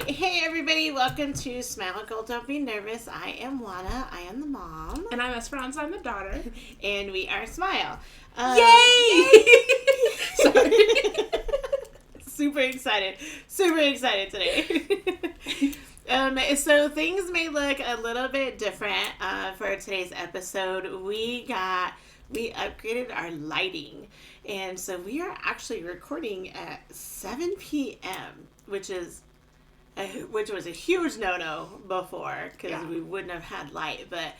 Hey everybody, welcome to Smile Girl, Don't Be Nervous. I am Juana, I am the mom. And I'm Esperanza, I'm the daughter. And we are Smile. Yay! Sorry. Super excited today. So things may look a little bit different for today's episode. We upgraded our lighting, and so we are actually recording at 7 p.m., which was a huge no-no before because we wouldn't have had light, but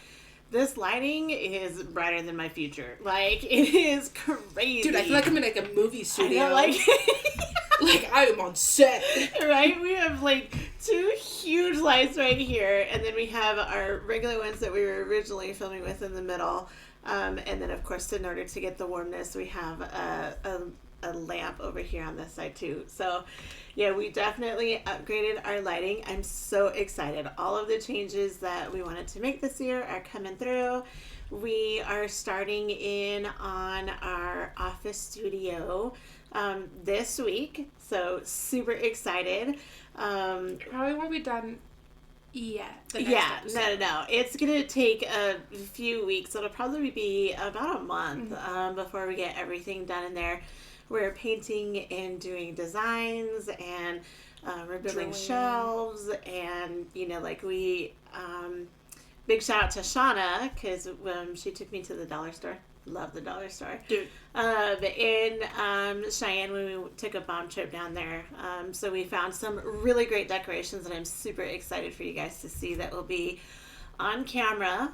this lighting is brighter than my future. Like, it is crazy. Dude, I feel like I'm in like a movie studio. I know, like I am on set. Right? We have like two huge lights right here, and then we have our regular ones that we were originally filming with in the middle. And then, of course, in order to get the warmness, we have a lamp over here on this side too. So yeah, we definitely upgraded our lighting. I'm so excited. All of the changes that we wanted to make this year are coming through. We are starting in on our office studio this week, so super excited. Probably won't be done yet. No. It's gonna take a few weeks. It'll probably be about a month before we get everything done in there. We're painting and doing designs, and we're building shelves, and big shout out to Shauna because she took me to the dollar store. Love the dollar store, dude. In Cheyenne when we took a bomb trip down there, so we found some really great decorations, and I'm super excited for you guys to see that will be on camera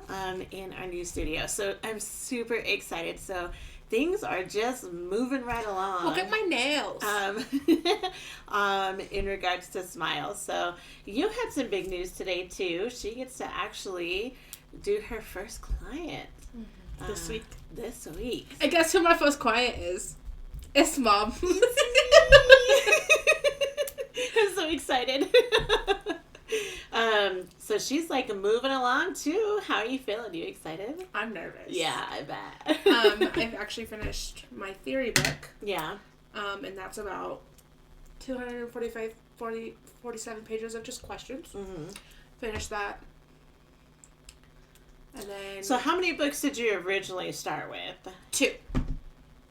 in our new studio. So I'm super excited. So things are just moving right along. Look at my nails. In regards to Smile. So you had some big news today too. She gets to actually do her first client this week. And guess who my first client is? It's Mom. I'm so excited. So she's like moving along too. How are you feeling? You excited? I'm nervous. Yeah, I bet. I've actually finished my theory book. Yeah. And that's about 47 pages of just questions. Mm-hmm. Finished that. And then... So how many books did you originally start with? 2.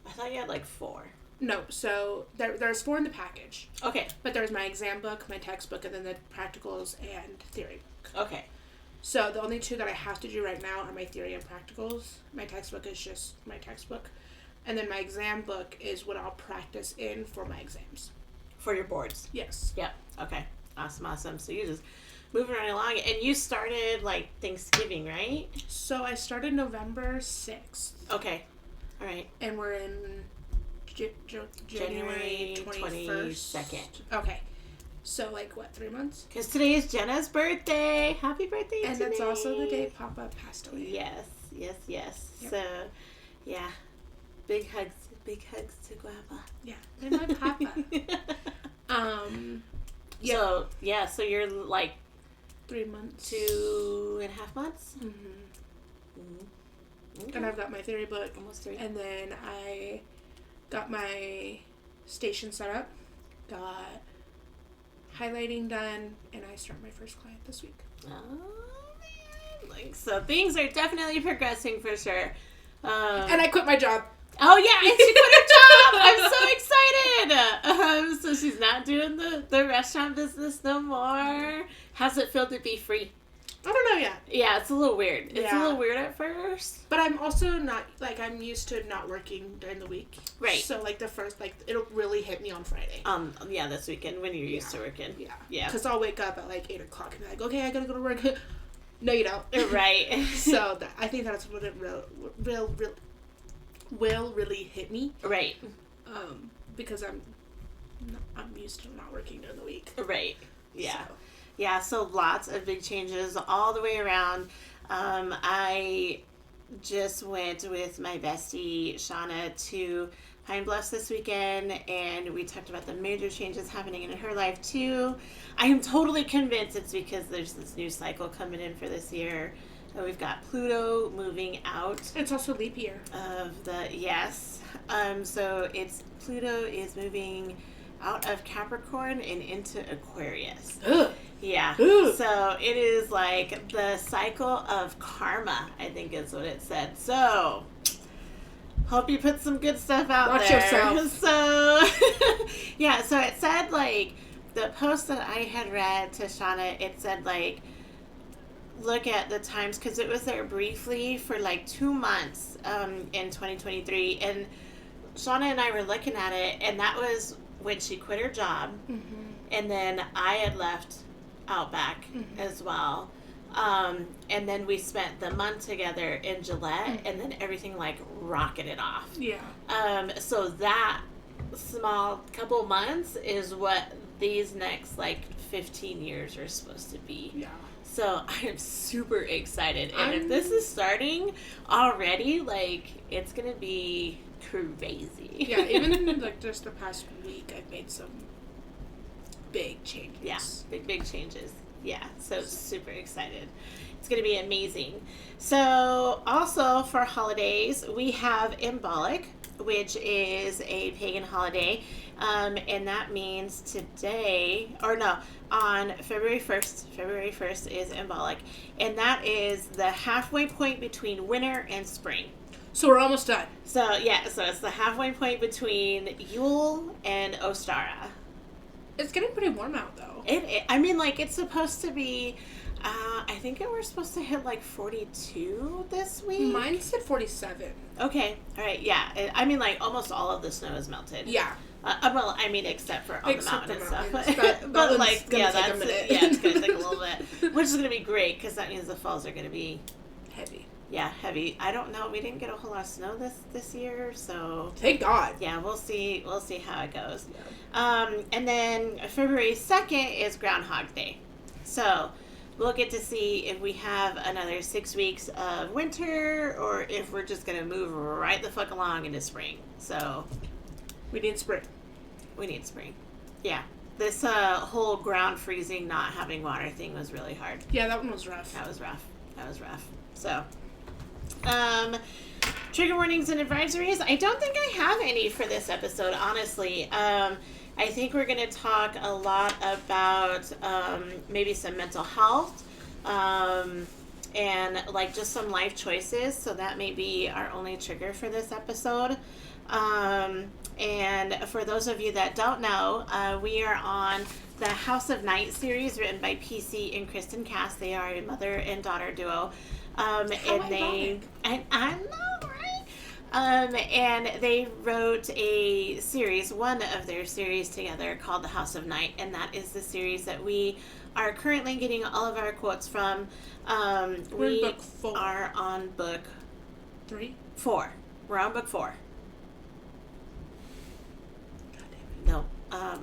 I thought you had like 4. No, so there's 4 in the package. Okay. But there's my exam book, my textbook, and then the practicals and theory book. Okay. So the only 2 that I have to do right now are my theory and practicals. My textbook is just my textbook. And then my exam book is what I'll practice in for my exams. For your boards? Yes. Yep. Okay. Awesome. So you just moving right along. And you started like Thanksgiving, right? So I started November 6th. Okay. All right. And we're in January 22nd. Okay. So, 3 months? Because today is Jenna's birthday. Happy birthday, And today. that's also the day Papa passed away. Yes. Yep. So, yeah. Big hugs to Grandpa. Yeah. And my Papa. So you're 3 months. 2.5 months? Mm-hmm. Okay. And I've got my theory book. Almost 3. And then I got my station set up. Got highlighting done. And I start my first client this week. Oh, man. So things are definitely progressing for sure. And I quit my job. Oh, yeah, and she quit her job. I'm so excited. So she's not doing the restaurant business no more. How's it feel to be free? I don't know yet. Yeah, it's a little weird. It's a little weird at first. But I'm also not, I'm used to not working during the week. Right. So, the first, it'll really hit me on Friday. Yeah, this weekend when you're used to working. Yeah. Because I'll wake up at, 8 o'clock and be like, okay, I gotta go to work. No, you don't. Right. So, I think that's what it will really hit me. Right. Because I'm used to not working during the week. Right. Yeah. Yeah, so lots of big changes all the way around. I just went with my bestie, Shauna, to Pine Bluffs this weekend, and we talked about the major changes happening in her life, too. I am totally convinced it's because there's this new cycle coming in for this year. We've got Pluto moving out. It's also leap year. So it's Pluto is moving out of Capricorn and into Aquarius. Ugh. Yeah. Ugh. So it is like the cycle of karma, I think is what it said. So hope you put some good stuff out Watch there. yourself. So yeah, so it said like the post that I had read to Shauna, it said like look at the times because it was there briefly for like 2 months in 2023, and Shauna and I were looking at it, and that was when she quit her job, and then I had left Outback as well, and then we spent the month together in Gillette, and then everything like rocketed off. Yeah. So that small couple months is what these next like 15 years are supposed to be. Yeah. So I am super excited. And if this is starting already, like, it's going to be crazy. Yeah, even in, like, just the past week, I've made some big changes. Yeah, big changes. Yeah, so super excited. It's going to be amazing. So also for holidays, we have Imbolic, which is a pagan holiday. And that means today, or no, on February 1st is Imbolic. And that is the halfway point between winter and spring. So we're almost done. So, yeah, so it's the halfway point between Yule and Ostara. It's getting pretty warm out, though. I mean, like, it's supposed to be, I think we're supposed to hit, like, 42 this week. Mine said 47. Okay, all right, yeah. I mean, like, almost all of the snow is melted. Yeah. Well, I mean, except for on the mountain and stuff. But like, yeah, that's it. Yeah, it's going to take a little bit. Which is going to be great, because that means the falls are going to be... heavy. Yeah, heavy. I don't know. We didn't get a whole lot of snow this year, so... Thank God. Yeah, we'll see how it goes. Yeah. And then February 2nd is Groundhog Day. So we'll get to see if we have another 6 weeks of winter or if we're just going to move right the fuck along into spring. So we need spring. We need spring. Yeah. This whole ground freezing, not having water thing was really hard. Yeah, that one was rough. That was rough. So, trigger warnings and advisories. I don't think I have any for this episode, honestly. I think we're going to talk a lot about maybe some mental health and like just some life choices. So that may be our only trigger for this episode. And for those of you that don't know, we are on the House of Night series written by PC and Kristen Cass. They are a mother and daughter duo. And I know, right? And they wrote a series, one of their series together called The House of Night, and that is the series that we are currently getting all of our quotes from. We're in book 4. Are on book 3? 4. We're on book 4. God damn No.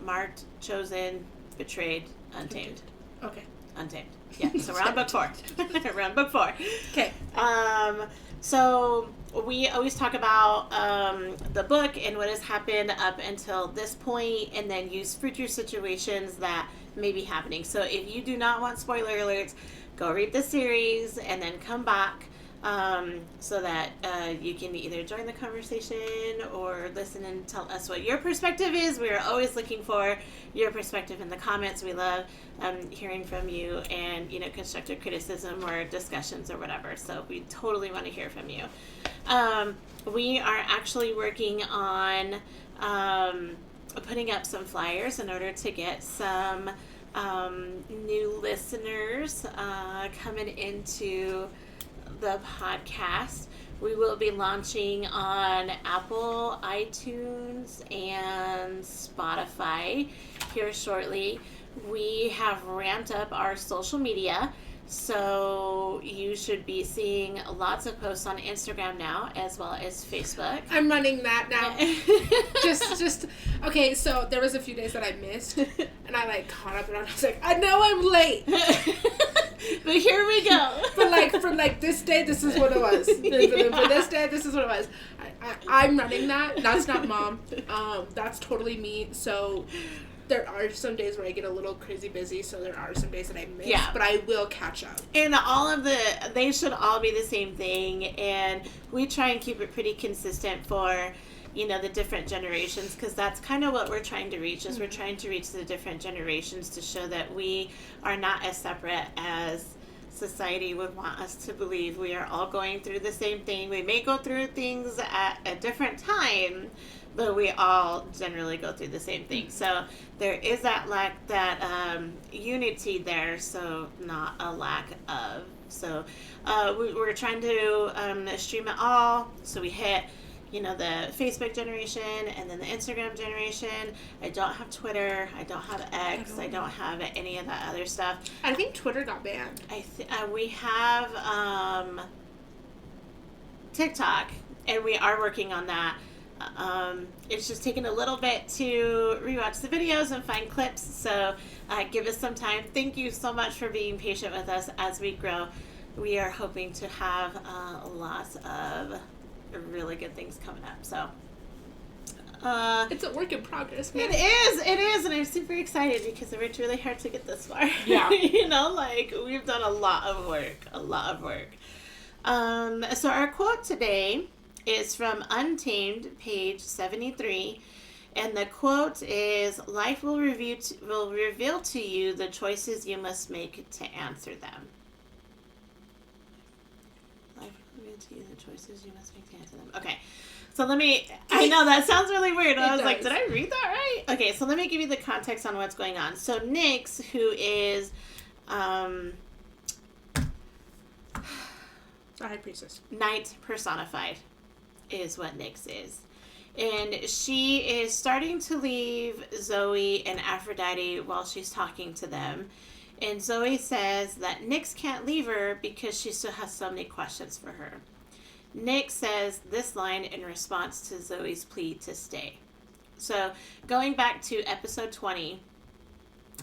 Marked, chosen, betrayed, untamed. Okay. Untamed. Yeah, so we're on book 4. We're on book 4. Okay. So we always talk about the book and what has happened up until this point, and then use future situations that may be happening. So if you do not want spoiler alerts, go read the series and then come back so that you can either join the conversation or listen and tell us what your perspective is. We are always looking for your perspective in the comments. We love hearing from you and, constructive criticism or discussions or whatever. So we totally want to hear from you. We are actually working on putting up some flyers in order to get some new listeners coming into the podcast. We will be launching on Apple, iTunes, and Spotify here shortly. We have ramped up our social media, so you should be seeing lots of posts on Instagram now, as well as Facebook. I'm running that now. just okay. So there was a few days that I missed, and I caught up, and I was like, I know I'm late, but here we go. But from this day, this is what it was. For this day, this is what it was. I'm running that. That's not Mom. That's totally me. So. There are some days where I get a little crazy busy, so there are some days that I miss, but I will catch up. And they should all be the same thing, and we try and keep it pretty consistent for, the different generations, because that's kind of what we're trying to reach, is we're trying to reach the different generations to show that we are not as separate as society would want us to believe. We are all going through the same thing. We may go through things at a different time, but we all generally go through the same thing. So there is that unity there, so not a lack of. So we're trying to stream it all. So we hit the Facebook generation and then the Instagram generation. I don't have Twitter. I don't have X. I don't have any of that other stuff. I think Twitter got banned. We have TikTok, and we are working on that. It's just taken a little bit to rewatch the videos and find clips, so give us some time. Thank you so much for being patient with us as we grow. We are hoping to have lots of really good things coming up. So it's a work in progress, man. It is, and I'm super excited because it worked really hard to get this far. Yeah. We've done a lot of work. So our quote today is from Untamed, page 73, and the quote is, "Life will reveal to you the choices you must make to answer them." Life will reveal to you the choices you must make to answer them. Okay, so I know that sounds really weird. I was like, did I read that right? Okay, so let me give you the context on what's going on. So Nyx, who is the High Priestess, Night personified, is what Nyx is. And she is starting to leave Zoe and Aphrodite while she's talking to them. And Zoe says that Nyx can't leave her because she still has so many questions for her. Nyx says this line in response to Zoe's plea to stay. So going back to episode 20,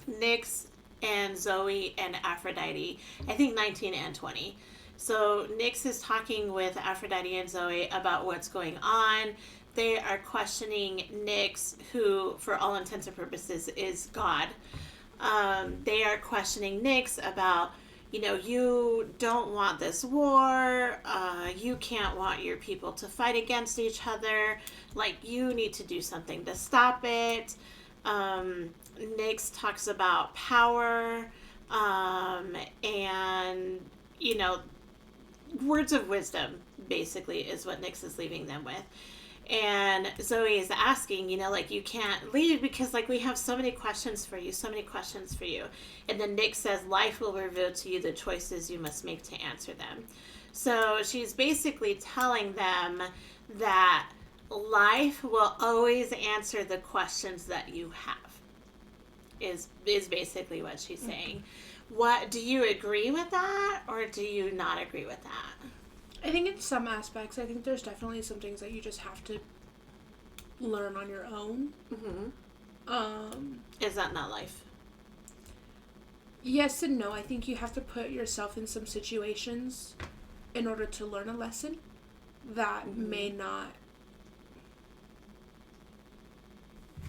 Nyx and Zoe and Aphrodite, I think 19 and 20. So Nyx is talking with Aphrodite and Zoe about what's going on. They are questioning Nyx, who, for all intents and purposes, is God. They are questioning Nyx about, you don't want this war. You can't want your people to fight against each other. You need to do something to stop it. Nyx talks about power, and, words of wisdom, basically, is what Nyx is leaving them with. And Zoe is asking, you can't leave because, we have so many questions for you. And then Nyx says, life will reveal to you the choices you must make to answer them. So she's basically telling them that life will always answer the questions that you have, is basically what she's saying. What, do you agree with that, or do you not agree with that? I think in some aspects, I think there's definitely some things that you just have to learn on your own. Mm-hmm. Is that not life? Yes and no. I think you have to put yourself in some situations in order to learn a lesson that may not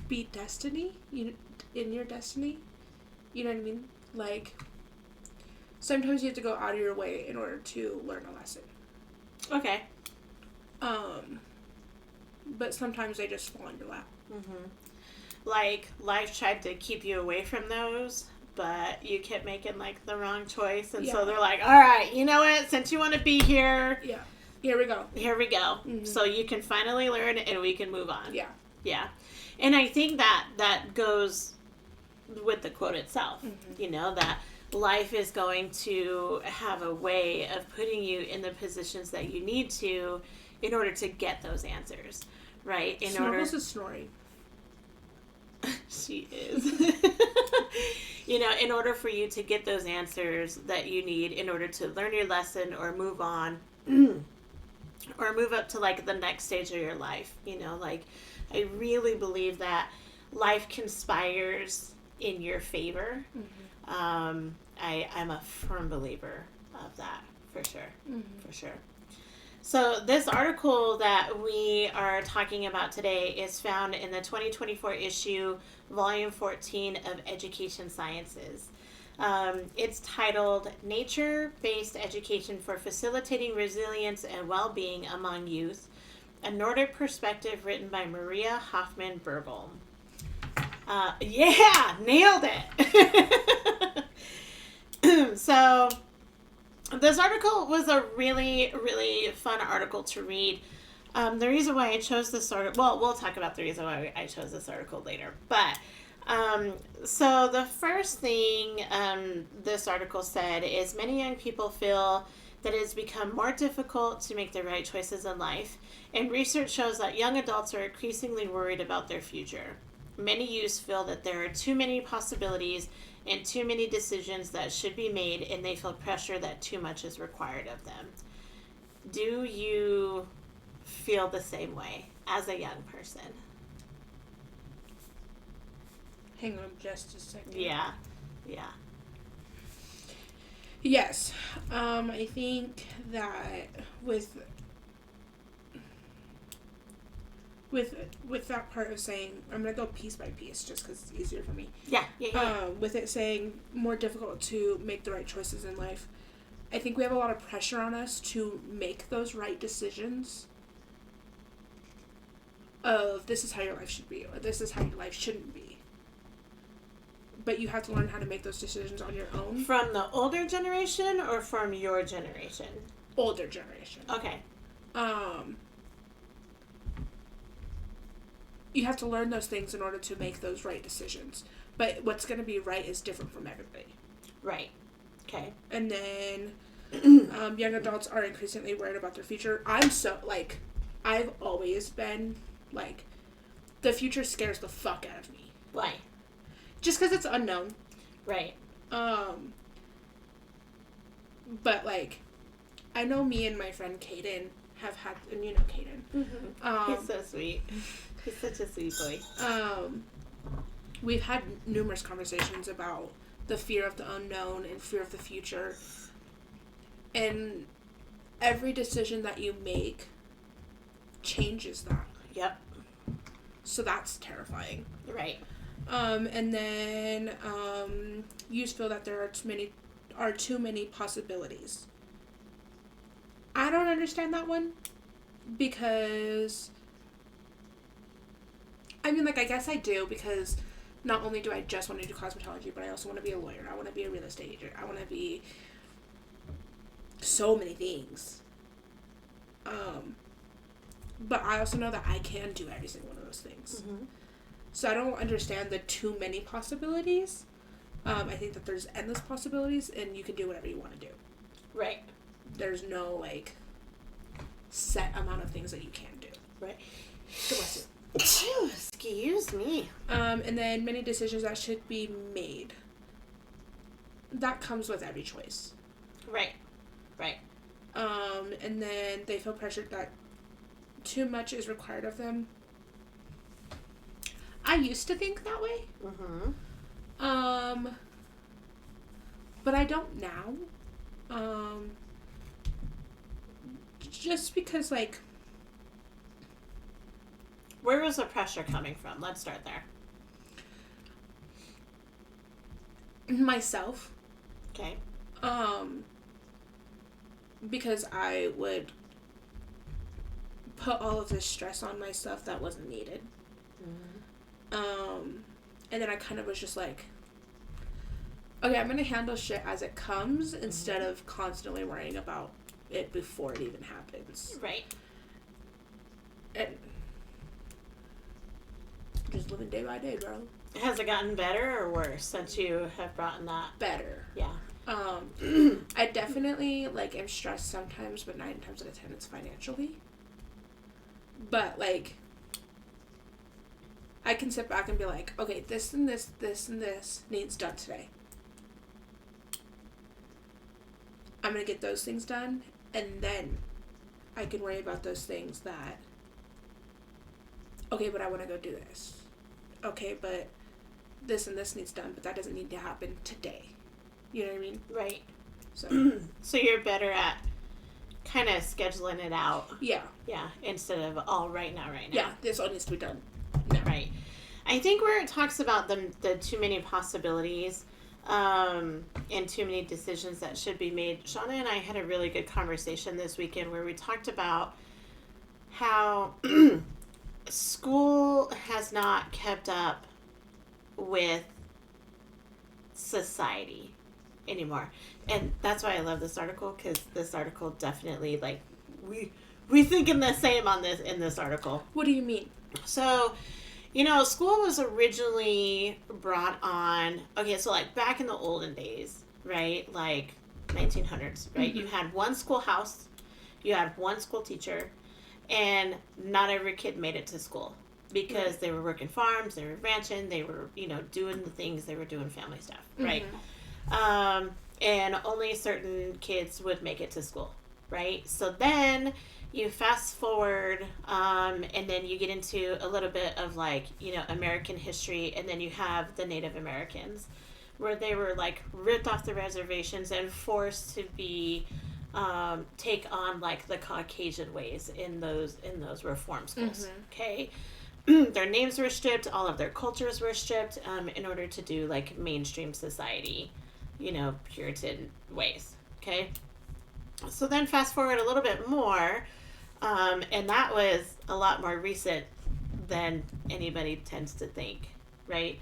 be destiny, in your destiny. You know what I mean? Sometimes you have to go out of your way in order to learn a lesson. Okay. But sometimes they just fall in your lap. Mm-hmm. Life tried to keep you away from those, but you kept making, the wrong choice. And so they're like, all right, you know what? Since you want to be here. Yeah. Here we go. Mm-hmm. So you can finally learn and we can move on. Yeah. Yeah. And I think that goes with the quote itself. Mm-hmm. That life is going to have a way of putting you in the positions that you need to in order to get those answers, right? Snorkels is snoring. She is. In order for you to get those answers that you need in order to learn your lesson or move on or move up to the next stage of your life. I really believe that life conspires in your favor. Mm-hmm. I'm a firm believer of that, for sure. Mm-hmm. For sure. So this article that we are talking about today is found in the 2024 issue, volume 14 of Education Sciences. It's titled Nature-Based Education for Facilitating Resilience and Well-Being Among Youth, A Nordic Perspective, written by Maria Hoffman Burgel. Yeah, nailed it. So, this article was a really, really fun article to read. The reason why I chose this article, well, we'll talk about the reason why I chose this article later. But, so the first thing this article said is many young people feel that it has become more difficult to make the right choices in life, and research shows that young adults are increasingly worried about their future. Many youths feel that there are too many possibilities and too many decisions that should be made, and they feel pressure that too much is required of them. Do you feel the same way as a young person? Hang on just a second. Yeah. Yes. I think that with that part of saying, I'm going to go piece by piece just because it's easier for me. Yeah. With it saying more difficult to make the right choices in life, I think we have a lot of pressure on us to make those right decisions of this is how your life should be or this is how your life shouldn't be. But you have to learn how to make those decisions on your own. From the older generation or from your generation? Older generation. Okay. You have to learn those things in order to make those right decisions. But what's going to be right is different from everybody. Right. Okay. And then young adults are increasingly worried about their future. I've always been, the future scares the fuck out of me. Why? Just because it's unknown. Right. But, I know me and my friend Kaden have had, and you know Kaden. Mm-hmm. He's so sweet. He's such a sweet boy. We've had numerous conversations about the fear of the unknown and fear of the future. And every decision that you make changes that. Yep. So that's terrifying. Right. And then you feel that there are too many possibilities. I don't understand that one because I guess I do, because not only do I just want to do cosmetology, but I also want to be a lawyer. I want to be a real estate agent. I want to be so many things. But I also know that I can do every single one of those things. Mm-hmm. So I don't understand the too many possibilities. I think that there's endless possibilities, and you can do whatever you want to do. Right. There's no, set amount of things that you can do. Right. Bless you. Excuse me. And then many decisions that should be made. That comes with every choice. Right. And then they feel pressured that too much is required of them. I used to think that way. Mm-hmm. But I don't now. Just because, Where was the pressure coming from? Let's start there. Myself. Okay. Because I would put all of this stress on myself that wasn't needed. Mm-hmm. And then I kind of was just like, okay, I'm going to handle shit as it comes instead of constantly worrying about it before it even happens. Right. And just living day by day, bro. Has it gotten better or worse since you have brought in that? Better. Yeah. I definitely, am stressed sometimes, but 9 times out of 10 it's financially. But, I can sit back and be like, okay, this and this, this and this needs done today. I'm going to get those things done, and then I can worry about those things that, okay, but I want to go do this. Okay, but this and this needs done, but that doesn't need to happen today. You know what I mean? Right. So you're better at kind of scheduling it out. Yeah. Yeah, instead of all right now. Yeah, this all needs to be done. No. Right. I think where it talks about the too many possibilities and too many decisions that should be made, Shauna and I had a really good conversation this weekend where we talked about how school has not kept up with society anymore. And that's why I love this article, because this article definitely, like, we thinking the same on this in this article. What do you mean? So, school was originally brought on, okay, so like back in the olden days, right? Like 1900s, right? You had one schoolhouse, you had one school teacher, and not every kid made it to school because they were working farms, they were ranching, they were, doing the things, they were doing family stuff, right? And only certain kids would make it to school, right? So then you fast forward, and then you get into a little bit of like, American history, and then you have the Native Americans, where they were like ripped off the reservations and forced to be take on like the Caucasian ways in those reform schools. Okay. Their names were stripped, all of their cultures were stripped, in order to do like mainstream society, Puritan ways. Okay. So then fast forward a little bit more, and that was a lot more recent than anybody tends to think, right?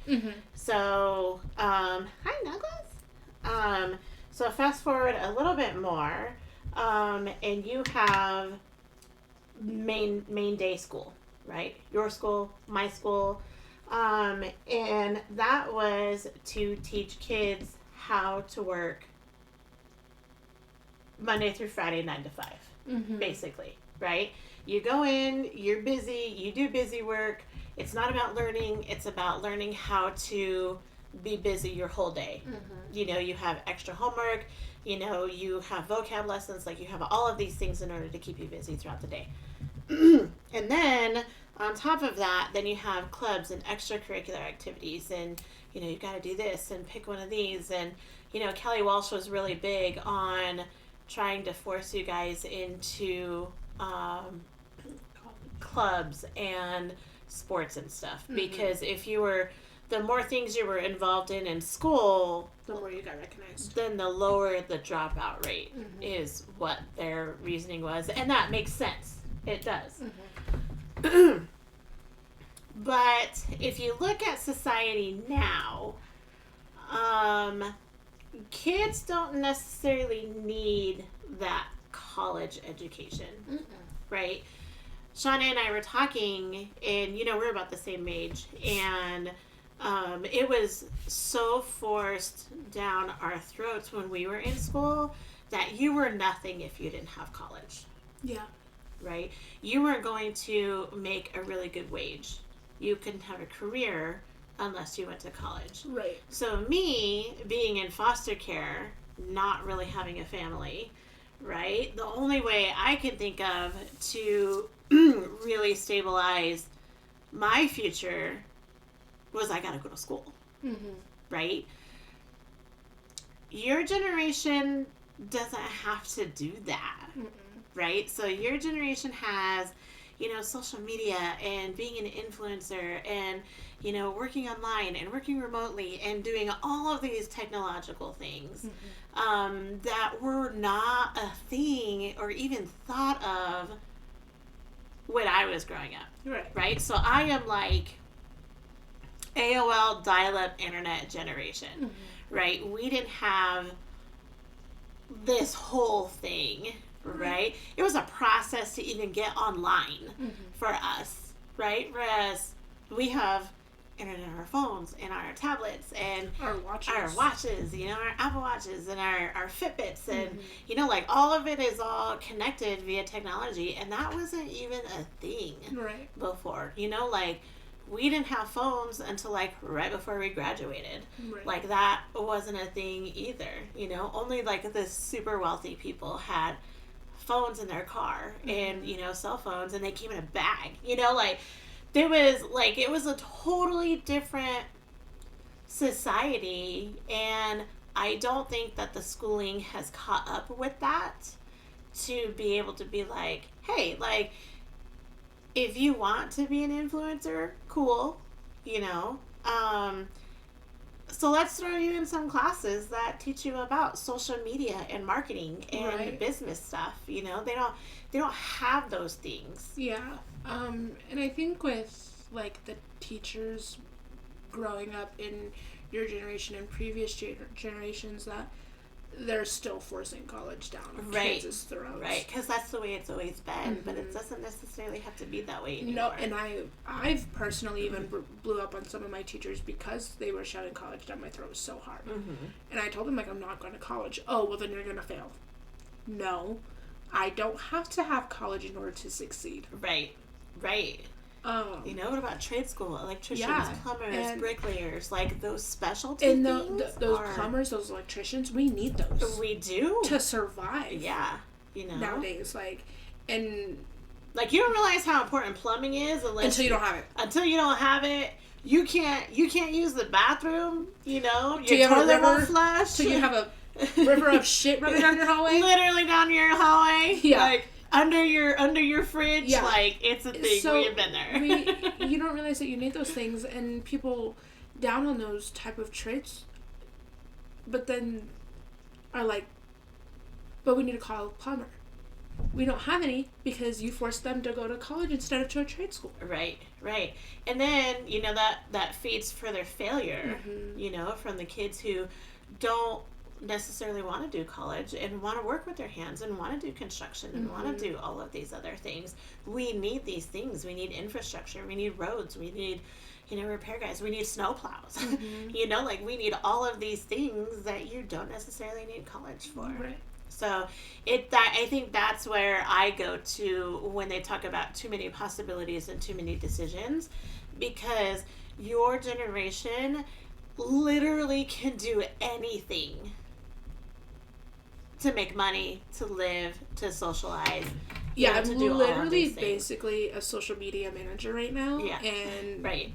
So, hi Douglas. So fast forward a little bit more, and you have main day school, right? Your school, my school, and that was to teach kids how to work Monday through Friday, 9 to 5, basically, right? You go in, you're busy, you do busy work. It's not about learning, it's about learning how to be busy your whole day. You have extra homework, you have vocab lessons, like you have all of these things in order to keep you busy throughout the day. And then on top of that, then you have clubs and extracurricular activities, and you got to do this and pick one of these. And Kelly Walsh was really big on trying to force you guys into clubs and sports and stuff, because if you were, the more things you were involved in school, the more you got recognized, then the lower the dropout rate, is what their reasoning was. And that makes sense. It does. But if you look at society now, kids don't necessarily need that college education, right? Shauna and I were talking, and we're about the same age, and it was so forced down our throats when we were in school that you were nothing if you didn't have college. Yeah. Right? You weren't going to make a really good wage. You couldn't have a career unless you went to college. Right. So me, being in foster care, not really having a family, right? The only way I can think of to really stabilize my future was I gotta go to school. Right? Your generation doesn't have to do that. Right? So your generation has, social media and being an influencer and, working online and working remotely and doing all of these technological things that were not a thing or even thought of when I was growing up. Right? So I am like AOL dial-up internet generation. Right? We didn't have this whole thing. Right? It was a process to even get online for us, right? Whereas we have internet on our phones and our tablets and our watches, our Apple Watches and our Fitbits, and like all of it is all connected via technology, and that wasn't even a thing before. Like we didn't have phones until like right before we graduated. Like that wasn't a thing either. Only like the super wealthy people had phones in their car and cell phones, and they came in a bag. Like there was like, it was a totally different society, and I don't think that the schooling has caught up with that to be able to be like, hey, like if you want to be an influencer, cool, So let's throw you in some classes that teach you about social media and marketing and Right. business stuff. You know, they don't have those things. Yeah. And I think with like the teachers growing up in your generation and previous generations, that they're still forcing college down kids' throats. Right, because that's the way it's always been, but it doesn't necessarily have to be that way anymore. No, and I've personally even blew up on some of my teachers because they were shoving college down my throat so hard. And I told them, like, I'm not going to college. Oh, well, then you're going to fail. No, I don't have to have college in order to succeed. Right. You know, what about trade school? Electricians, plumbers, bricklayers, like those specialty and things? Those plumbers, those electricians, we need those. We do. To survive. Yeah. You know? Nowadays, and... Like, you don't realize how important plumbing is until you don't have it. Until you don't have it. You can't use the bathroom, you know? Your toilet won't flush. So you have a river of shit running down your hallway? Literally down your hallway. Yeah. Like, under your fridge, yeah. Like, it's a thing. So we've been there. You don't realize that you need those things, and people down on those type of traits, but then are like, but we need to call a plumber. We don't have any because you forced them to go to college instead of to a trade school. Right. And then, you know, that feeds further failure, you know, from the kids who don't necessarily want to do college and want to work with their hands and want to do construction and want to do all of these other things. We need these things. We need infrastructure. We need roads. We need, you know, repair guys. We need snow plows. You know, like, we need all of these things that you don't necessarily need college for. Right. So I think that's where I go to when they talk about too many possibilities and too many decisions, because your generation literally can do anything to make money, to live, to socialize. Yeah, I'm to do literally basically a social media manager right now. Yeah. And right.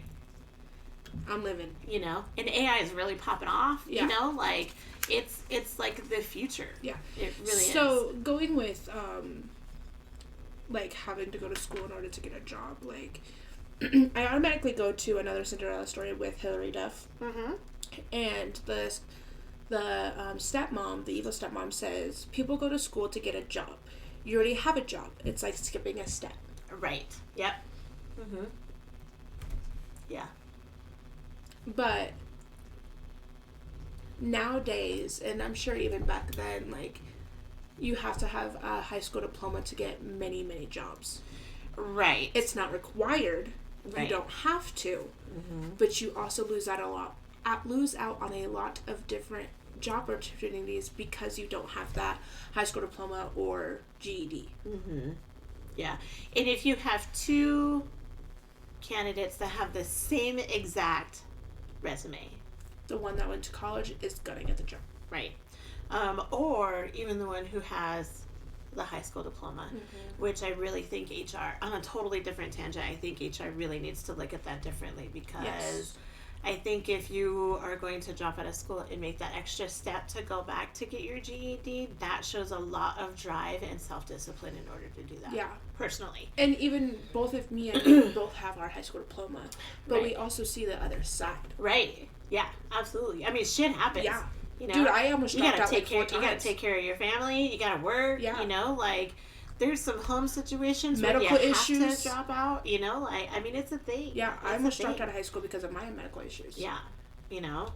I'm living. You know, and AI is really popping off. Yeah. You know, like, it's like the future. Yeah. It really is. So going with like having to go to school in order to get a job, like I automatically go to another Cinderella story with Hilary Duff. And the stepmom, the evil stepmom, says people go to school to get a job. You already have a job. It's like skipping a step. Right. Yep. Yeah. But nowadays, and I'm sure even back then, like, you have to have a high school diploma to get many, many jobs. Right. It's not required. Right. You don't have to. But you also lose out on a lot of different job opportunities because you don't have that high school diploma or GED. Yeah. And if you have two candidates that have the same exact resume, the one that went to college is gonna get the job. Right. Or even the one who has the high school diploma, which I really think HR, on a totally different tangent, I think HR really needs to look at that differently, because I think if you are going to drop out of school and make that extra step to go back to get your GED, that shows a lot of drive and self-discipline in order to do that. Yeah. Personally. And even both of me and you both have our high school diploma, but we also see the other side. Right. Yeah, absolutely. I mean, shit happens. Yeah. You know? Dude, I almost dropped out like 4 times. You gotta take care of your family. You gotta work. Yeah. You know, like, there's some home situations medical where you issues. have to drop out. You know, like, I mean, it's a thing. Yeah, I almost dropped out of high school because of my medical issues. Yeah. You know?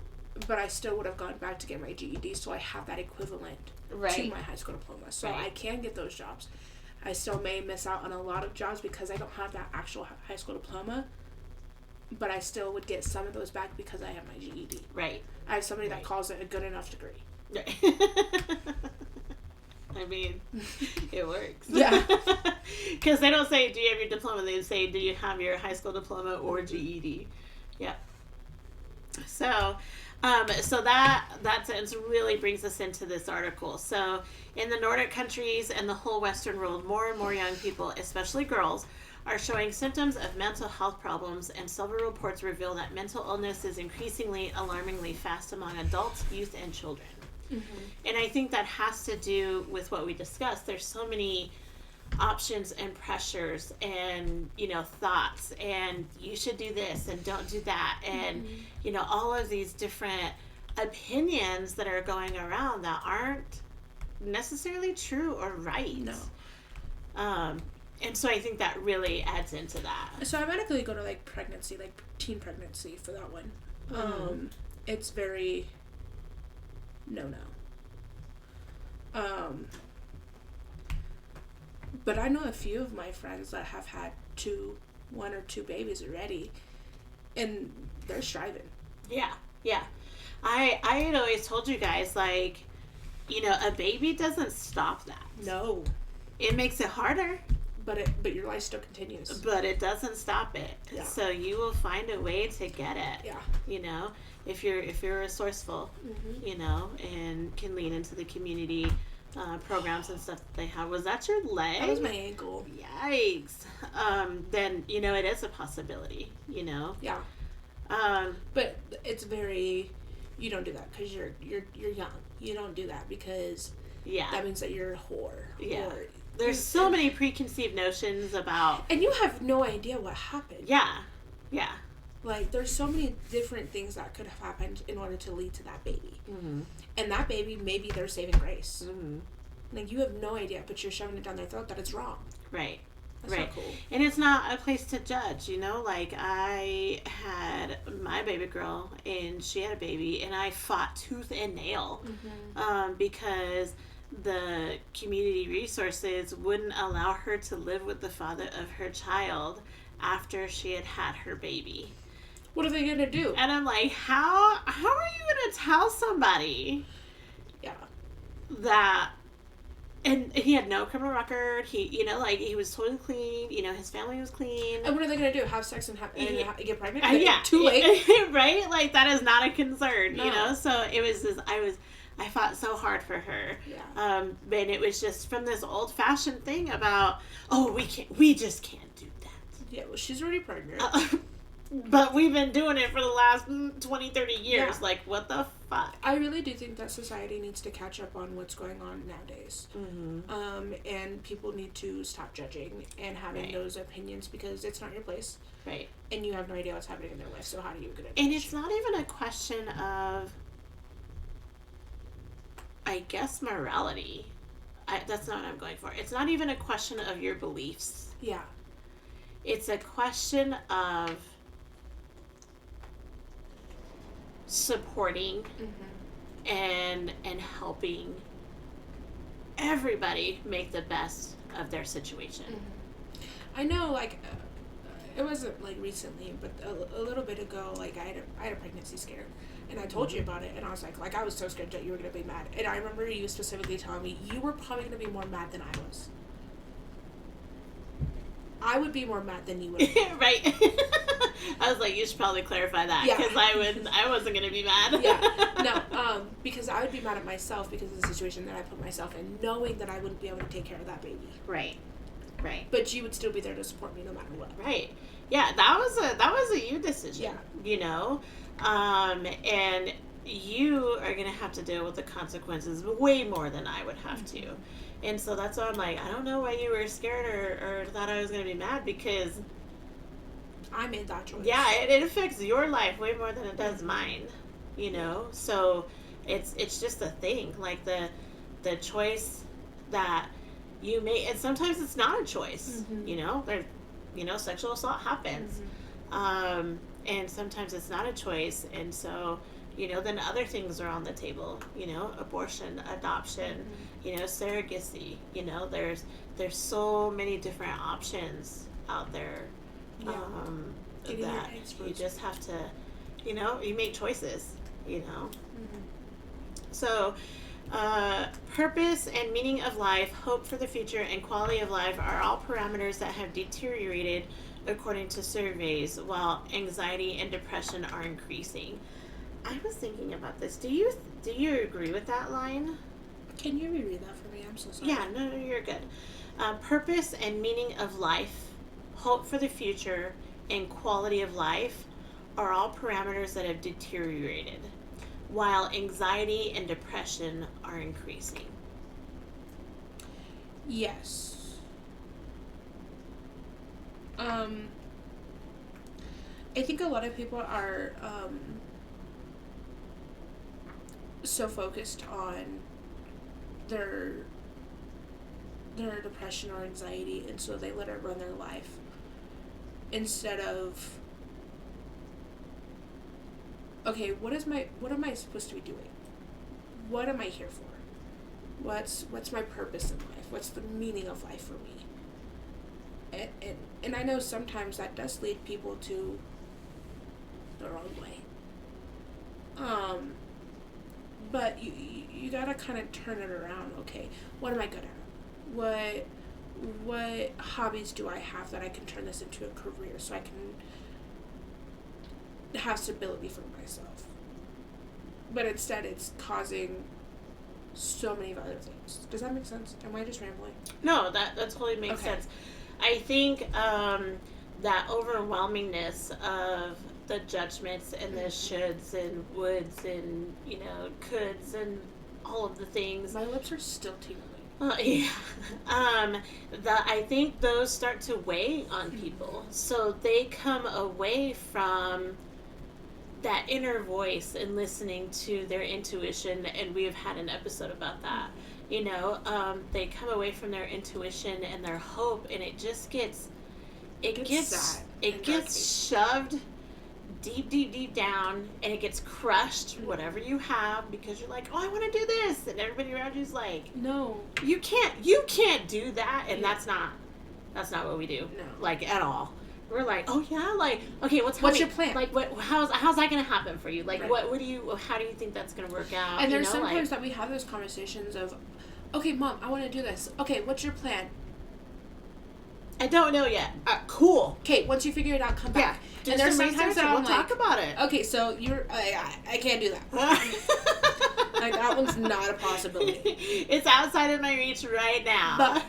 But I still would have gone back to get my GED, so I have that equivalent to my high school diploma. So I can get those jobs. I still may miss out on a lot of jobs because I don't have that actual high school diploma, but I still would get some of those back because I have my GED. Right. I have somebody that calls it a good enough degree. I mean, it works. Yeah. Because they don't say, do you have your diploma? They say, do you have your high school diploma or GED? Yeah. So that sentence really brings us into this article. So in the Nordic countries and the whole Western world, more and more young people, especially girls, are showing symptoms of mental health problems, and several reports reveal that mental illness is increasingly alarmingly fast among adults, youth, and children. And I think that has to do with what we discussed. There's so many options and pressures and, thoughts, and you should do this and don't do that, and, all of these different opinions that are going around that aren't necessarily true or right. No. And so I think that really adds into that. So I automatically go to like pregnancy, like teen pregnancy for that one. It's very no. But I know a few of my friends that have had one or two babies already, and they're striving. Yeah. I had always told you guys, like, a baby doesn't stop that. No. It makes it harder. But your life still continues. But it doesn't stop it. Yeah. So you will find a way to get it. Yeah. If you're resourceful, and can lean into the community programs and stuff that they have. Was that your leg? That was my ankle. Yikes. Then it is a possibility. Yeah. But it's very. You don't do that because you're young. You don't do that because that means that you're a whore. Yeah. There's so many preconceived notions about... And you have no idea what happened. Yeah. Like, there's so many different things that could have happened in order to lead to that baby. Mm-hmm. And that baby may be their saving grace. Mm-hmm. Like, you have no idea, but you're shoving it down their throat that it's wrong. Right. That's not cool. And it's not a place to judge, Like, I had my baby girl, and she had a baby, and I fought tooth and nail because... the community resources wouldn't allow her to live with the father of her child after she had her baby. What are they going to do? And I'm like, how are you going to tell somebody that... And he had no criminal record. He, he was totally clean. His family was clean. And what are they going to do? Have sex and get pregnant? Yeah. Too late. Right? Like, that is not a concern, No. So it was just, I fought so hard for her. Yeah. And it was just from this old-fashioned thing about, we just can't do that. Yeah, well, she's already pregnant. But we've been doing it for the last 20, 30 years. Yeah. Like, what the fuck? I really do think that society needs to catch up on what's going on nowadays. Mm-hmm. And people need to stop judging and having those opinions because it's not your place. Right. And you have no idea what's happening in their life, so how do you get it? And it's not even a question of... I guess morality. That's not what I'm going for. It's not even a question of your beliefs. Yeah. It's a question of supporting and helping everybody make the best of their situation. I know, like, it wasn't, like, recently, but a little bit ago, like, I had a pregnancy scare. And I told you about it, and I was like I was so scared that you were going to be mad. And I remember you specifically telling me you were probably going to be more mad than I was. I would be more mad than you would. Right. I was like, you should probably clarify that, because I wasn't going to be mad. No, because I would be mad at myself because of the situation that I put myself in, knowing that I wouldn't be able to take care of that baby. Right. But you would still be there to support me no matter what. Right. Yeah, that was a you decision. Yeah. And you are going to have to deal with the consequences way more than I would have to. And so that's why I'm like, I don't know why you were scared or thought I was going to be mad, because I made that choice. Yeah, it affects your life way more than it does mine, So it's just a thing, like the choice that you make, and sometimes it's not a choice, sexual assault happens. And sometimes it's not a choice, and so, then other things are on the table, abortion, adoption, surrogacy, there's so many different options out there, that you just have to, you make choices, So, purpose and meaning of life, hope for the future, and quality of life are all parameters that have deteriorated according to surveys, while anxiety and depression are increasing. I was thinking about this. Do you agree with that line? Can you reread that for me? I'm so sorry. Yeah, no, you're good. Purpose and meaning of life, hope for the future, and quality of life are all parameters that have deteriorated, while anxiety and depression are increasing. Yes. I think a lot of people are so focused on their depression or anxiety, and so they let it run their life instead of, okay, what am I supposed to be doing? What am I here for? What's my purpose in life? What's the meaning of life for me? And I know sometimes that does lead people to the wrong way. But you gotta kind of turn it around. Okay, what am I good at? What hobbies do I have that I can turn this into a career so I can have stability for myself? But instead, it's causing so many other things. Does that make sense? Am I just rambling? No, that totally makes sense. I think that overwhelmingness of the judgments and the shoulds and woulds and, coulds and all of the things. My lips are still tingling. Yeah. I think those start to weigh on people. So they come away from that inner voice and listening to their intuition, and we have had an episode about that. They come away from their intuition and their hope, and it just gets shoved deep down, and it gets crushed, whatever you have, because you're like, oh, I want to do this, and everybody around you's like, no, you can't do that, and that's not what we do, like, at all. We're like, oh yeah, like, okay, what's your plan? Like, how's that gonna happen for you? Like, right. How do you think that's gonna work out? And there's sometimes that we have those conversations of, okay, Mom, I want to do this. Okay, what's your plan? I don't know yet. Cool. Okay, once you figure it out, come back. Yeah, and there's sometimes that we'll talk about it. Okay, so I can't do that. Like, that one's not a possibility. It's outside of my reach right now.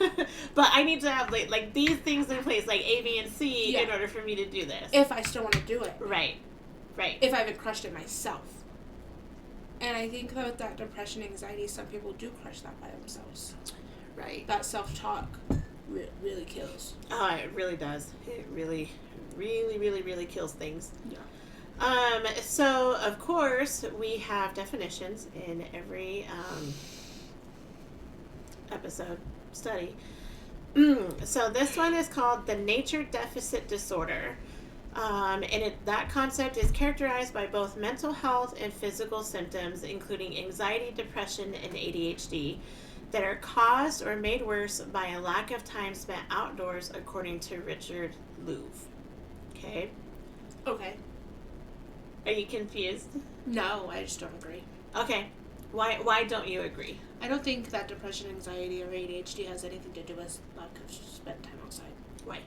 But I need to have like these things in place, like A, B, and C, in order for me to do this. If I still want to do it. Right. If I haven't crushed it myself. And I think that with that depression, anxiety, some people do crush that by themselves. Right. That self-talk really kills. Oh, it really does. It really, really, really, really kills things. Yeah. So, of course, we have definitions in every episode study. So this one is called the nature deficit disorder. And that concept is characterized by both mental health and physical symptoms, including anxiety, depression, and ADHD, that are caused or made worse by a lack of time spent outdoors, according to Richard Louv. Okay? Okay. Are you confused? No, I just don't agree. Okay. Why don't you agree? I don't think that depression, anxiety, or ADHD has anything to do with lack of spent time outside. Why?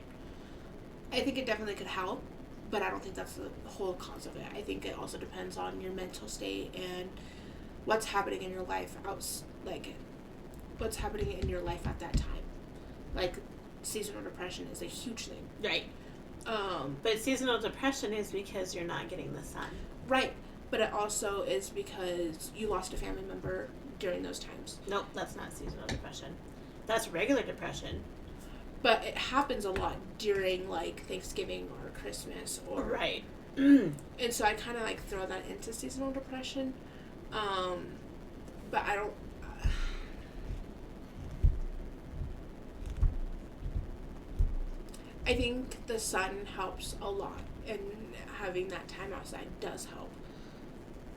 I think it definitely could help, but I don't think that's the whole cause of it. I think it also depends on your mental state and what's happening in your life what's happening in your life at that time. Like, seasonal depression is a huge thing. Right. But seasonal depression is because you're not getting the sun. Right. But it also is because you lost a family member during those times. Nope, that's not seasonal depression. That's regular depression. But it happens a lot during, like, Thanksgiving or Christmas or... Right. And so I kind of, like, throw that into seasonal depression. But I don't... I think the sun helps a lot, and having that time outside does help.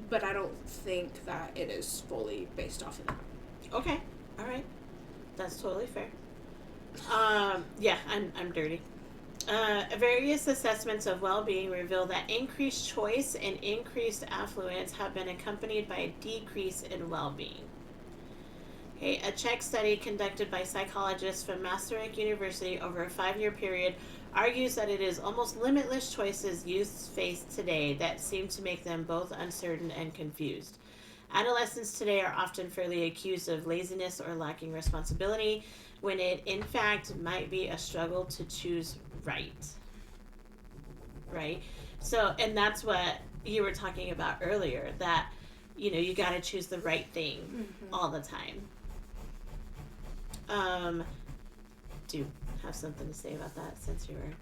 But I don't think that it is fully based off of that. Okay. All right. That's totally fair. Yeah, I'm dirty. Various assessments of well-being reveal that increased choice and increased affluence have been accompanied by a decrease in well-being. Okay, a Czech study conducted by psychologists from Masaryk University over a 5-year period argues that it is almost limitless choices youths face today that seem to make them both uncertain and confused. Adolescents today are often fairly accused of laziness or lacking responsibility, when it, in fact, might be a struggle to choose right. Right? So, and that's what you were talking about earlier, that, you got to choose the right thing all the time. Do you have something to say about that, since you were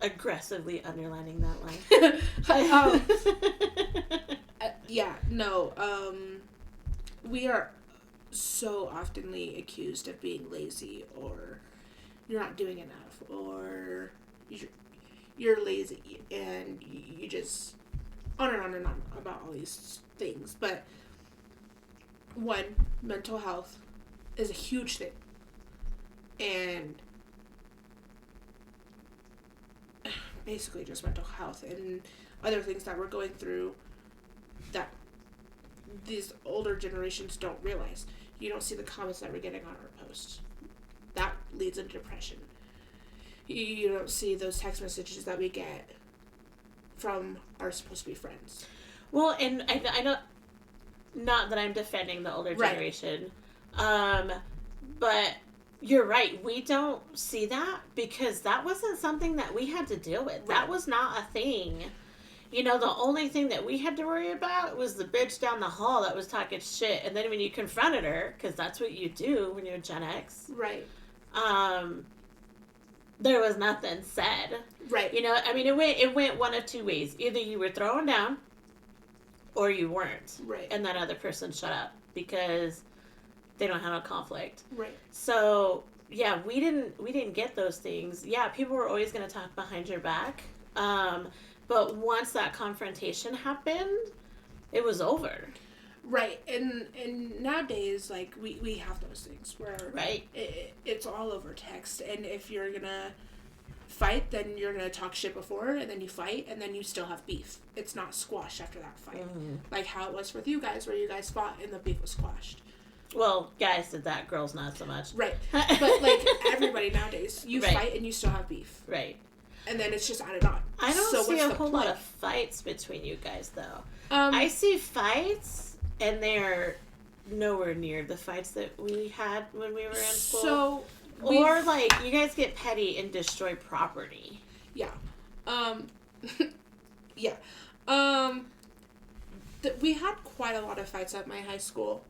aggressively underlining that line. Yeah, no. We are so oftenly accused of being lazy, or you're not doing enough, or you're lazy, and you just on and on about all these things. But one, mental health is a huge thing, and basically just mental health and other things that we're going through that these older generations don't realize. You don't see the comments that we're getting on our posts. That leads into depression. You don't see those text messages that we get from our supposed to be friends. Well, and I don't, not that I'm defending the older generation, but you're right. We don't see that because that wasn't something that we had to deal with. Right. That was not a thing. You know, the only thing that we had to worry about was the bitch down the hall that was talking shit. And then when you confronted her, because that's what you do when you're Gen X. Right. There was nothing said. Right. You know, I mean, it went one of two ways. Either you were thrown down or you weren't. Right. And that other person shut up because they don't have a conflict. Right. So, yeah, we didn't get those things. Yeah, people were always going to talk behind your back. But once that confrontation happened, it was over. Right. And nowadays, like, we have those things where right. It's all over text. And if you're going to fight, then you're going to talk shit before, and then you fight, and then you still have beef. It's not squashed after that fight. Mm-hmm. Like how it was with you guys, where you guys fought and the beef was squashed. Well, guys did that, girls not so much. Right. But, like, everybody nowadays, you right. fight and you still have beef. Right. And then it's just added on. I don't see a whole lot of fights between you guys, though. I see fights, and they're nowhere near the fights that we had when we were in school. So, or, like, you guys get petty and destroy property. Yeah. Yeah. We had quite a lot of fights at my high school.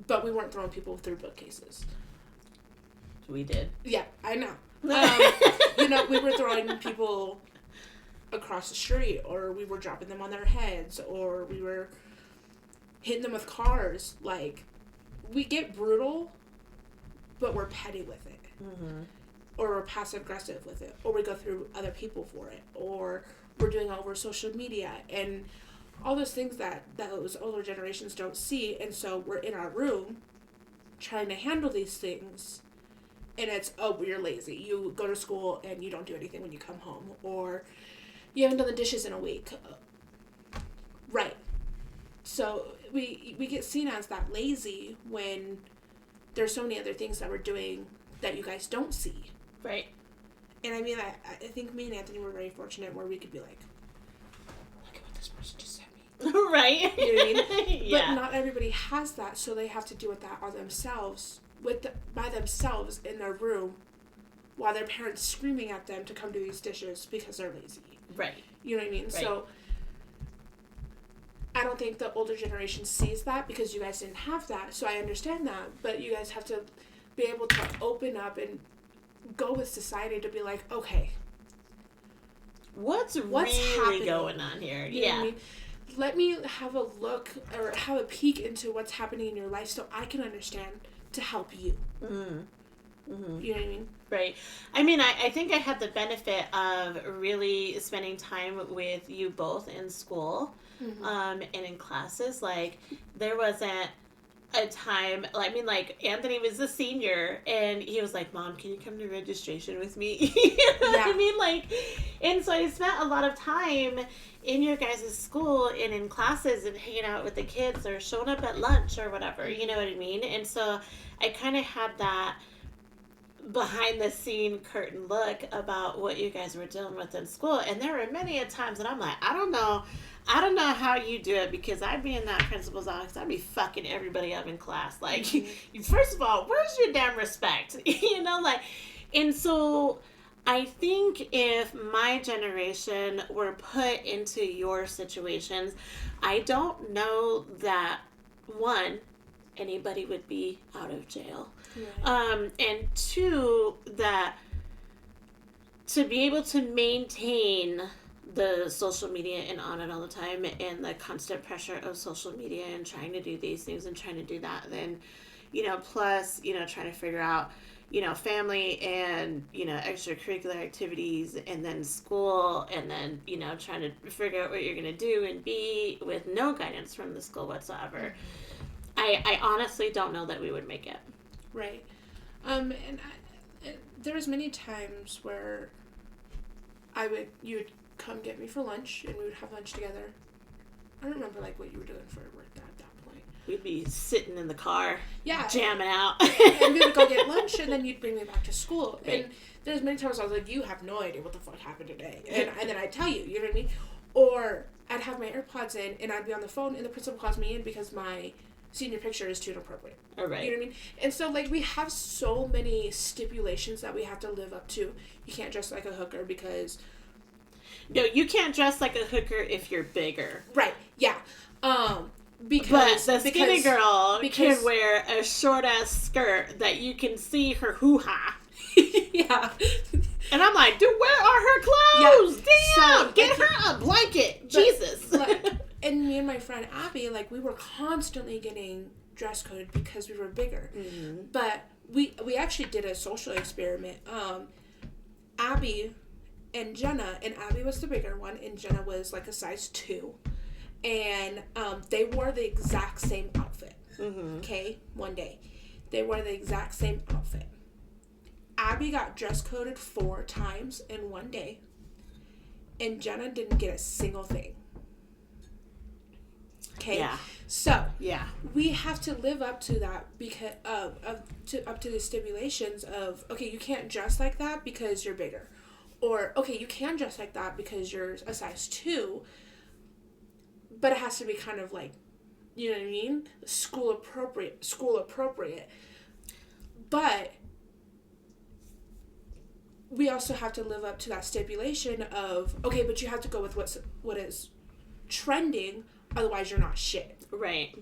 But we weren't throwing people through bookcases. We did. Yeah, I know. You know, we were throwing people across the street, or we were dropping them on their heads, or we were hitting them with cars. Like, we get brutal, but we're petty with it. Mm-hmm. Or we're passive-aggressive with it. Or we go through other people for it. Or we're doing it over social media. And all those things that those older generations don't see. And so we're in our room trying to handle these things. And it's, oh, you're lazy. You go to school and you don't do anything when you come home. Or you haven't done the dishes in a week. Right. So we get seen as that lazy when there's so many other things that we're doing that you guys don't see. Right. And I mean, I think me and Anthony were very fortunate where we could be like, look at what this person just sent me. Right. You know what I mean? Yeah. But not everybody has that, so they have to deal with that on themselves. By themselves in their room while their parents screaming at them to come do these dishes because they're lazy. Right. You know what I mean? Right. So I don't think the older generation sees that because you guys didn't have that. So I understand that. But you guys have to be able to open up and go with society to be like, okay, what's really happening? Going on here? You know what I mean? Let me have a look or have a peek into what's happening in your life so I can understand to help you. Mm-hmm. Mm-hmm. You know what I mean? Right. I mean, I think I had the benefit of really spending time with you both in school, mm-hmm. And in classes. Like, there wasn't a time, I mean, like, Anthony was a senior, and he was like, Mom, can you come to registration with me? You know what I mean? Like, and so I spent a lot of time in your guys' school and in classes and hanging out with the kids or showing up at lunch or whatever, you know what I mean? And so I kind of had that behind the scene curtain look about what you guys were dealing with in school. And there were many a times that I'm like, I don't know how you do it, because I'd be in that principal's office, I'd be fucking everybody up in class. Like, mm-hmm. First of all, where's your damn respect? You know, like, and so I think if my generation were put into your situations, I don't know that, one, anybody would be out of jail. Right. And two, that to be able to maintain the social media and on it all the time and the constant pressure of social media and trying to do these things and trying to do that, then, plus, trying to figure out, family and, extracurricular activities and then school and then, trying to figure out what you're going to do and be with no guidance from the school whatsoever. I honestly don't know that we would make it. Right. There was many times where you would come get me for lunch and we would have lunch together. I don't remember what you were doing for work at that point. We'd be sitting in the car, jamming out. And we would go get lunch and then you'd bring me back to school. Right. And there's many times I was like, you have no idea what the fuck happened today. And then I'd tell you, you know what I mean? Or I'd have my AirPods in and I'd be on the phone and the principal calls me in because my senior picture is too inappropriate. All right. You know what I mean? And so, we have so many stipulations that we have to live up to. You can't dress like a hooker because... No, you can't dress like a hooker if you're bigger. Right, yeah. Because... But the skinny girl can wear a short-ass skirt that you can see her hoo-ha. Yeah. And I'm like, dude, where are her clothes? Yeah. Damn! Get her a blanket. Jesus. And me and my friend Abby, we were constantly getting dress coded because we were bigger. Mm-hmm. But we actually did a social experiment. Abby and Jenna, and Abby was the bigger one, and Jenna was a size 2. And they wore the exact same outfit. Mm-hmm. Okay? One day. They wore the exact same outfit. Abby got dress coded 4 times in one day. And Jenna didn't get a single thing. Okay. Yeah. So yeah, we have to live up to that because up to the stipulations of, okay, you can't dress like that because you're bigger, or okay, you can dress like that because you're a size 2, but it has to be kind of you know what I mean, school appropriate. But we also have to live up to that stipulation of, okay, but you have to go with what is trending. Otherwise, you're not shit. Right.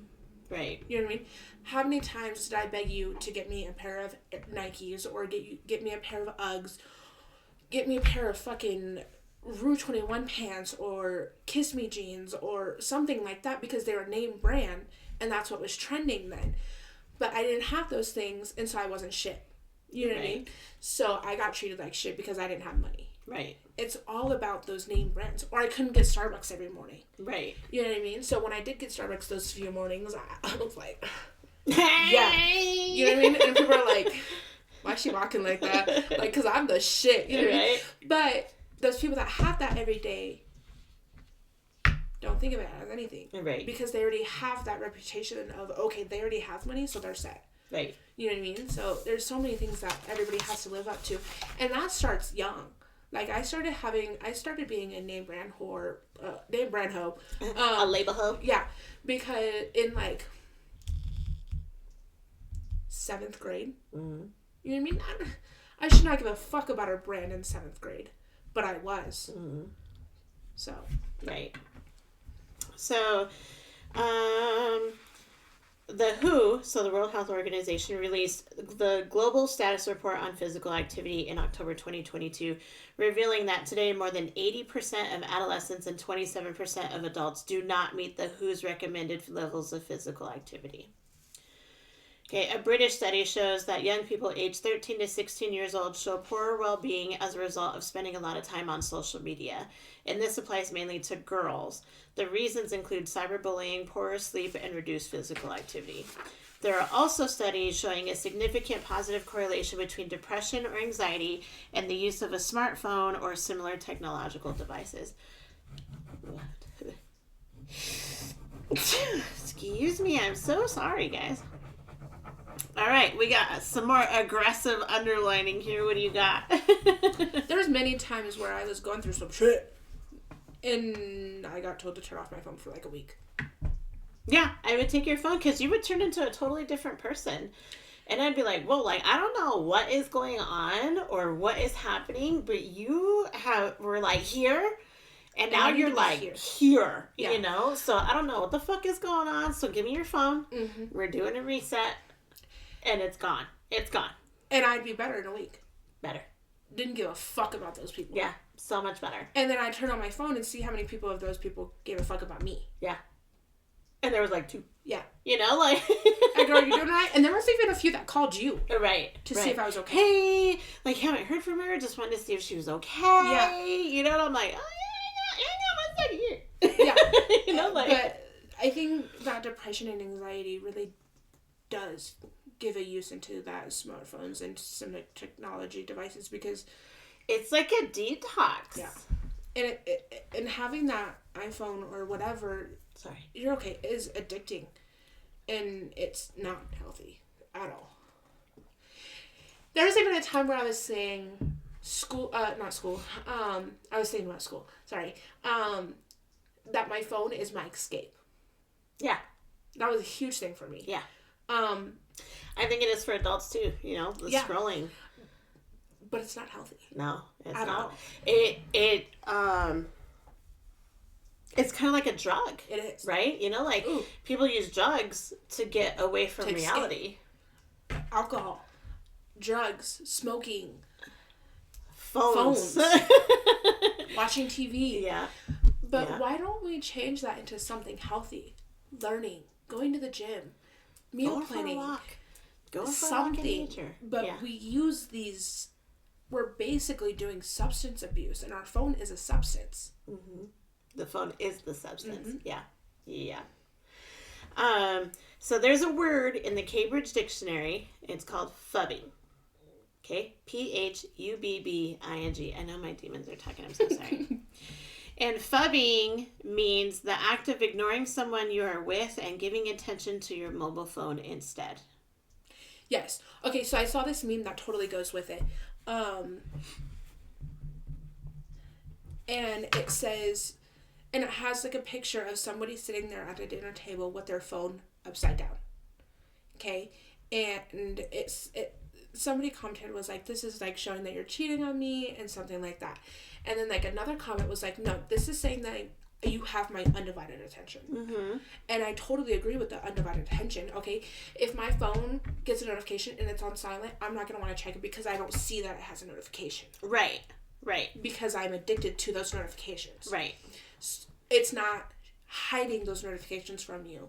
You know what I mean? How many times did I beg you to get me a pair of Nikes or get me a pair of Uggs, get me a pair of fucking Rue 21 pants or Kiss Me jeans or something like that because they were name brand and that's what was trending then. But I didn't have those things and so I wasn't shit. You know what I mean? So I got treated like shit because I didn't have money. Right. It's all about those name brands. Or I couldn't get Starbucks every morning. Right. You know what I mean? So when I did get Starbucks those few mornings, I was like, yeah. You know what I mean? And people are like, why is she walking like that? Because I'm the shit. You know what I mean? But those people that have that every day don't think of it as anything. Right. Because they already have that reputation of, okay, they already have money, so they're set. Right. You know what I mean? So there's so many things that everybody has to live up to. And that starts young. I started being a name brand hoe. A label hoe? Yeah. Because in 7th grade, mm-hmm. You know what I mean? I should not give a fuck about a brand in 7th grade. But I was. Mm-hmm. So. Right. So, the WHO, so the World Health Organization, released the Global Status Report on Physical Activity in October 2022, revealing that today more than 80% of adolescents and 27% of adults do not meet the WHO's recommended levels of physical activity. Okay, a British study shows that young people aged 13 to 16 years old show poorer well-being as a result of spending a lot of time on social media. And this applies mainly to girls. The reasons include cyberbullying, poorer sleep, and reduced physical activity. There are also studies showing a significant positive correlation between depression or anxiety and the use of a smartphone or similar technological devices. Excuse me, I'm so sorry, guys. All right, we got some more aggressive underlining here. What do you got? There's many times where I was going through some shit, and I got told to turn off my phone for a week. Yeah, I would take your phone because you would turn into a totally different person. And I'd be like, well, I don't know what is going on or what is happening, but you were here, and now you're here, yeah. You know? So I don't know what the fuck is going on, so give me your phone. Mm-hmm. We're doing a reset. And it's gone. It's gone. And I'd be better in a week. Better. didn't give a fuck about those people. Yeah, so much better. And then I turn on my phone and see how many people of those people gave a fuck about me. Yeah. And there was like 2. Yeah. You know, like... Hey, girl, you doing right? And there was even a few that called you. Right. To see if I was okay. Hey, like, haven't heard from her. Just wanted to see if she was okay. Yeah. You know, and I'm like, oh, yeah, hang on 1 second here. Yeah. You know, like... But I think that depression and anxiety really does give a use into that smartphones and some technology devices because... It's like a detox. Yeah. And and having that iPhone or whatever... Sorry. You're okay, is addicting. And it's not healthy at all. There was even a time where I was saying I was thinking about school, sorry. That my phone is my escape. Yeah. That was a huge thing for me. Yeah. I think it is for adults too, you know, the scrolling. But it's not healthy. No, it's at not. all. It's kind of like a drug. It is. Right? You know, like, people use drugs to get away from reality. Alcohol, drugs, smoking, phones. watching TV. Yeah. But why don't we change that into something healthy? Learning, going to the gym, meal planning. For a walk. Go for something. A walk in nature. But we use these, we're basically doing substance abuse, and our phone is a substance. Mm-hmm. The phone is the substance. Mm-hmm. Yeah. Yeah. So there's a word in the Cambridge Dictionary. It's called phubbing. Okay? Phubbing. I know my demons are talking. I'm so sorry. And phubbing means the act of ignoring someone you are with and giving attention to your mobile phone instead. Yes. Okay, so I saw this meme that totally goes with it. And it says... And it has like a picture of somebody sitting there at a dinner table with their phone upside down. Okay? And somebody commented was like, this is like showing that you're cheating on me and something like that. And then like another comment was like, no, this is saying that you have my undivided attention. Mm-hmm. And I totally agree with the undivided attention. Okay? If my phone gets a notification and it's on silent, I'm not going to want to check it because I don't see that it has a notification. Right. Right. Because I'm addicted to those notifications. Right. It's not hiding those notifications from you.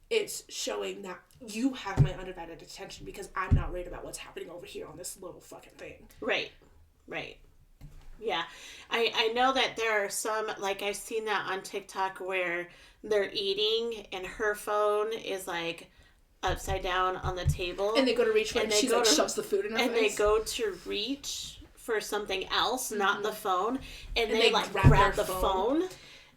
It's showing that you have my undivided attention because I'm not worried about what's happening over here on this little fucking thing. Right. Right. Yeah. I know that there are some, like I've seen that on TikTok where they're eating and her phone is like upside down on the table. And they go to reach for it and she like shoves the food in her face. And they go to reach for something else, not the phone, and they like grab the phone.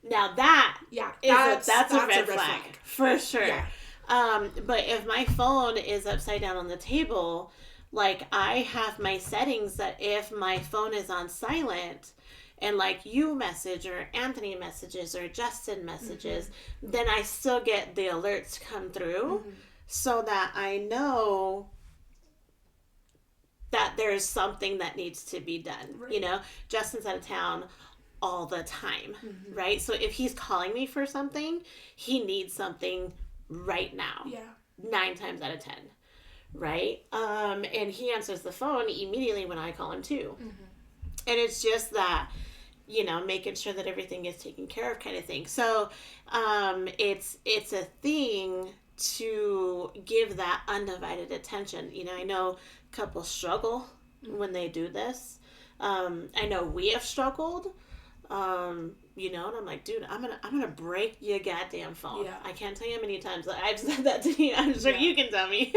Now that's a red flag for sure. Yeah. But if my phone is upside down on the table, like I have my settings that if my phone is on silent and like you message or Anthony messages or Justin messages, then I still get the alerts come through so that I know that there's something that needs to be done. Right. You know, Justin's out of town all the time, right? So if he's calling me for something, he needs something right now. Yeah. 9 times out of 10, right? And he answers the phone immediately when I call him too. And it's just that, you know, making sure that everything is taken care of kind of thing. So it's a thing to give that undivided attention. You know, I know couples struggle when they do this. I know we have struggled, you know, and I'm like, dude, I'm gonna break your goddamn phone. Yeah. I can't tell you how many times that I've said that to you. I'm sure you can tell me.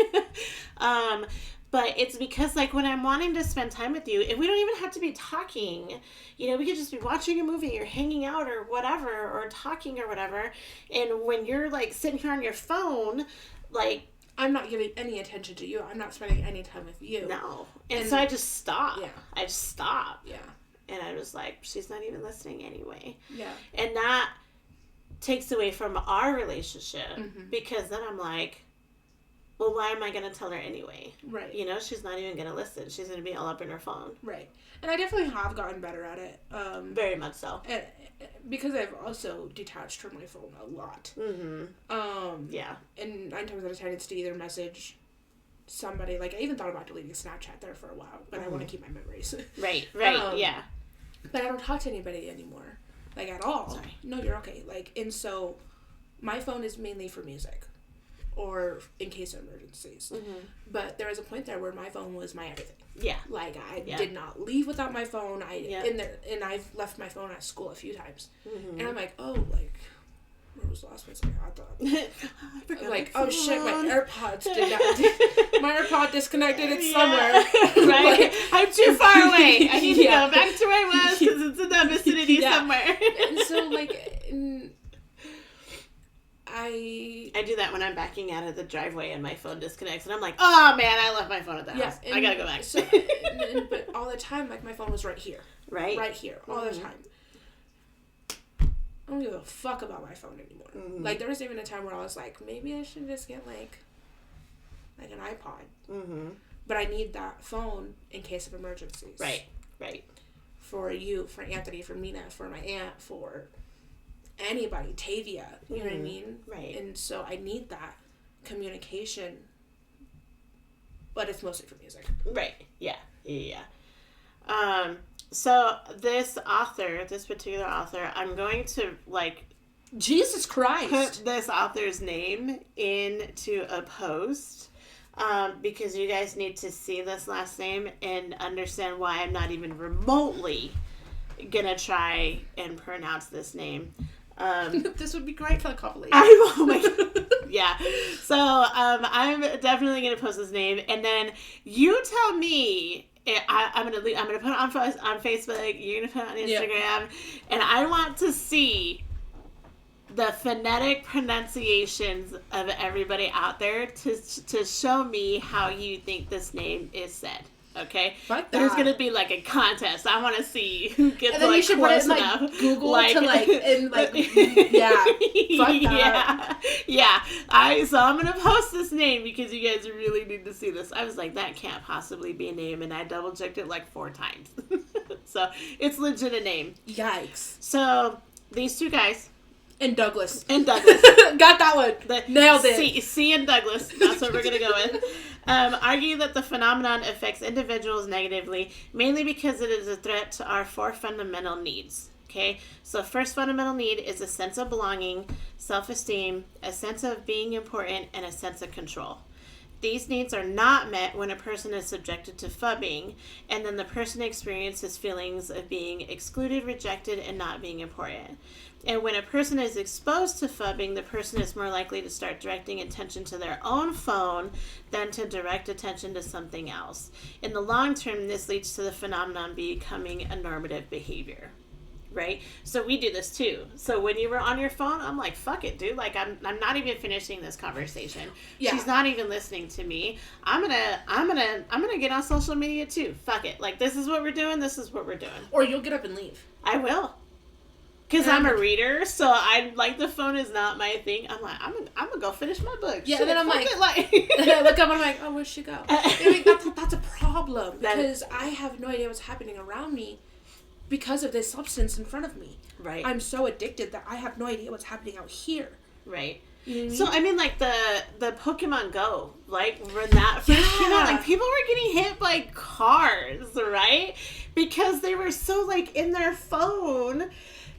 But it's because, like, when I'm wanting to spend time with you, and we don't even have to be talking, you know, we could just be watching a movie or hanging out or whatever, or talking or whatever. And when you're, like, sitting here on your phone, like... I'm not giving any attention to you. I'm not spending any time with you. No. And so I just stop. Yeah. I just stop. Yeah. And I was like, she's not even listening anyway. Yeah. And that takes away from our relationship because then I'm like... Well, why am I going to tell her anyway? Right. You know, she's not even going to listen. She's going to be all up in her phone. Right. And I definitely have gotten better at it. Very much so. And, because I've also detached from my phone a lot. Yeah. And 9 times out of 10, it's to either message somebody, like, I even thought about deleting Snapchat there for a while, but I want to keep my memories. Right, yeah. But I don't talk to anybody anymore, like, at all. Sorry. No, you're okay. Like, and so my phone is mainly for music or in case of emergencies. But there was a point there where my phone was my everything. Yeah. Like, I did not leave without my phone. And I've left my phone at school a few times. And I'm like, oh, like, where was the last place I got that? Like, oh shit, my AirPods my AirPod disconnected. It's somewhere. Right? Like, I'm too far away. I need to go back to where I was because it's in that vicinity somewhere. And so, like, I do that when I'm backing out of the driveway and my phone disconnects, and I'm like, oh man, I left my phone at the house. I gotta go back. So, but all the time, like, my phone was right here. Right here, all the time. I don't give a fuck about my phone anymore. Like, there was even a time where I was like, maybe I should just get, like an iPod. But I need that phone in case of emergencies. Right. For you, for Anthony, for Mina, for my aunt, for anybody, Tavia, you know what I mean? Right. And so I need that communication, but it's mostly for music. Right. Yeah. So this particular author, I'm going to, like, Jesus Christ, put this author's name into a post, because you guys need to see this last name and understand why I'm not even remotely gonna try and pronounce this name. This would be great for the compilation. Oh my god. Yeah. So I'm definitely gonna post his name, and then you tell me. I'm gonna put it on Facebook. You're gonna put it on Instagram, and I want to see the phonetic pronunciations of everybody out there to show me how you think this name is said. Okay, there's gonna be like a contest. I want to see who gets and then like you should close put it in, enough. Like, Google to like and like yeah, fuck that. Yeah. So I'm gonna post this name because you guys really need to see this. I was like, that can't possibly be a name, and I double checked it like 4 times. So it's legit a name. Yikes! So these 2 guys. And Douglas. Got that one. Nailed it. C and Douglas. That's what we're going to go with. Argue that the phenomenon affects individuals negatively, mainly because it is a threat to our 4 fundamental needs. Okay? So first fundamental need is a sense of belonging, self-esteem, a sense of being important, and a sense of control. These needs are not met when a person is subjected to phubbing, and then the person experiences feelings of being excluded, rejected, and not being important. And when a person is exposed to phubbing, the person is more likely to start directing attention to their own phone than to direct attention to something else. In the long term, this leads to the phenomenon becoming a normative behavior. Right? So we do this too. So when you were on your phone, I'm like, fuck it, dude. Like, I'm not even finishing this conversation. Yeah. She's not even listening to me. I'm gonna get on social media too. Fuck it. Like, this is what we're doing. This is what we're doing. Or you'll get up and leave. I will. Because I'm a reader, so I like the phone is not my thing. I'm like, I'm gonna go finish my book. Yeah, Shit, and then I'm like I look up and I'm like, oh, where'd she go? And that's a problem because I have no idea what's happening around me because of this substance in front of me. Right. I'm so addicted that I have no idea what's happening out here. Right. You know what I mean? So I mean, like the Pokemon Go, like when that first came out, like people were getting hit by cars, right? Because they were so like in their phone.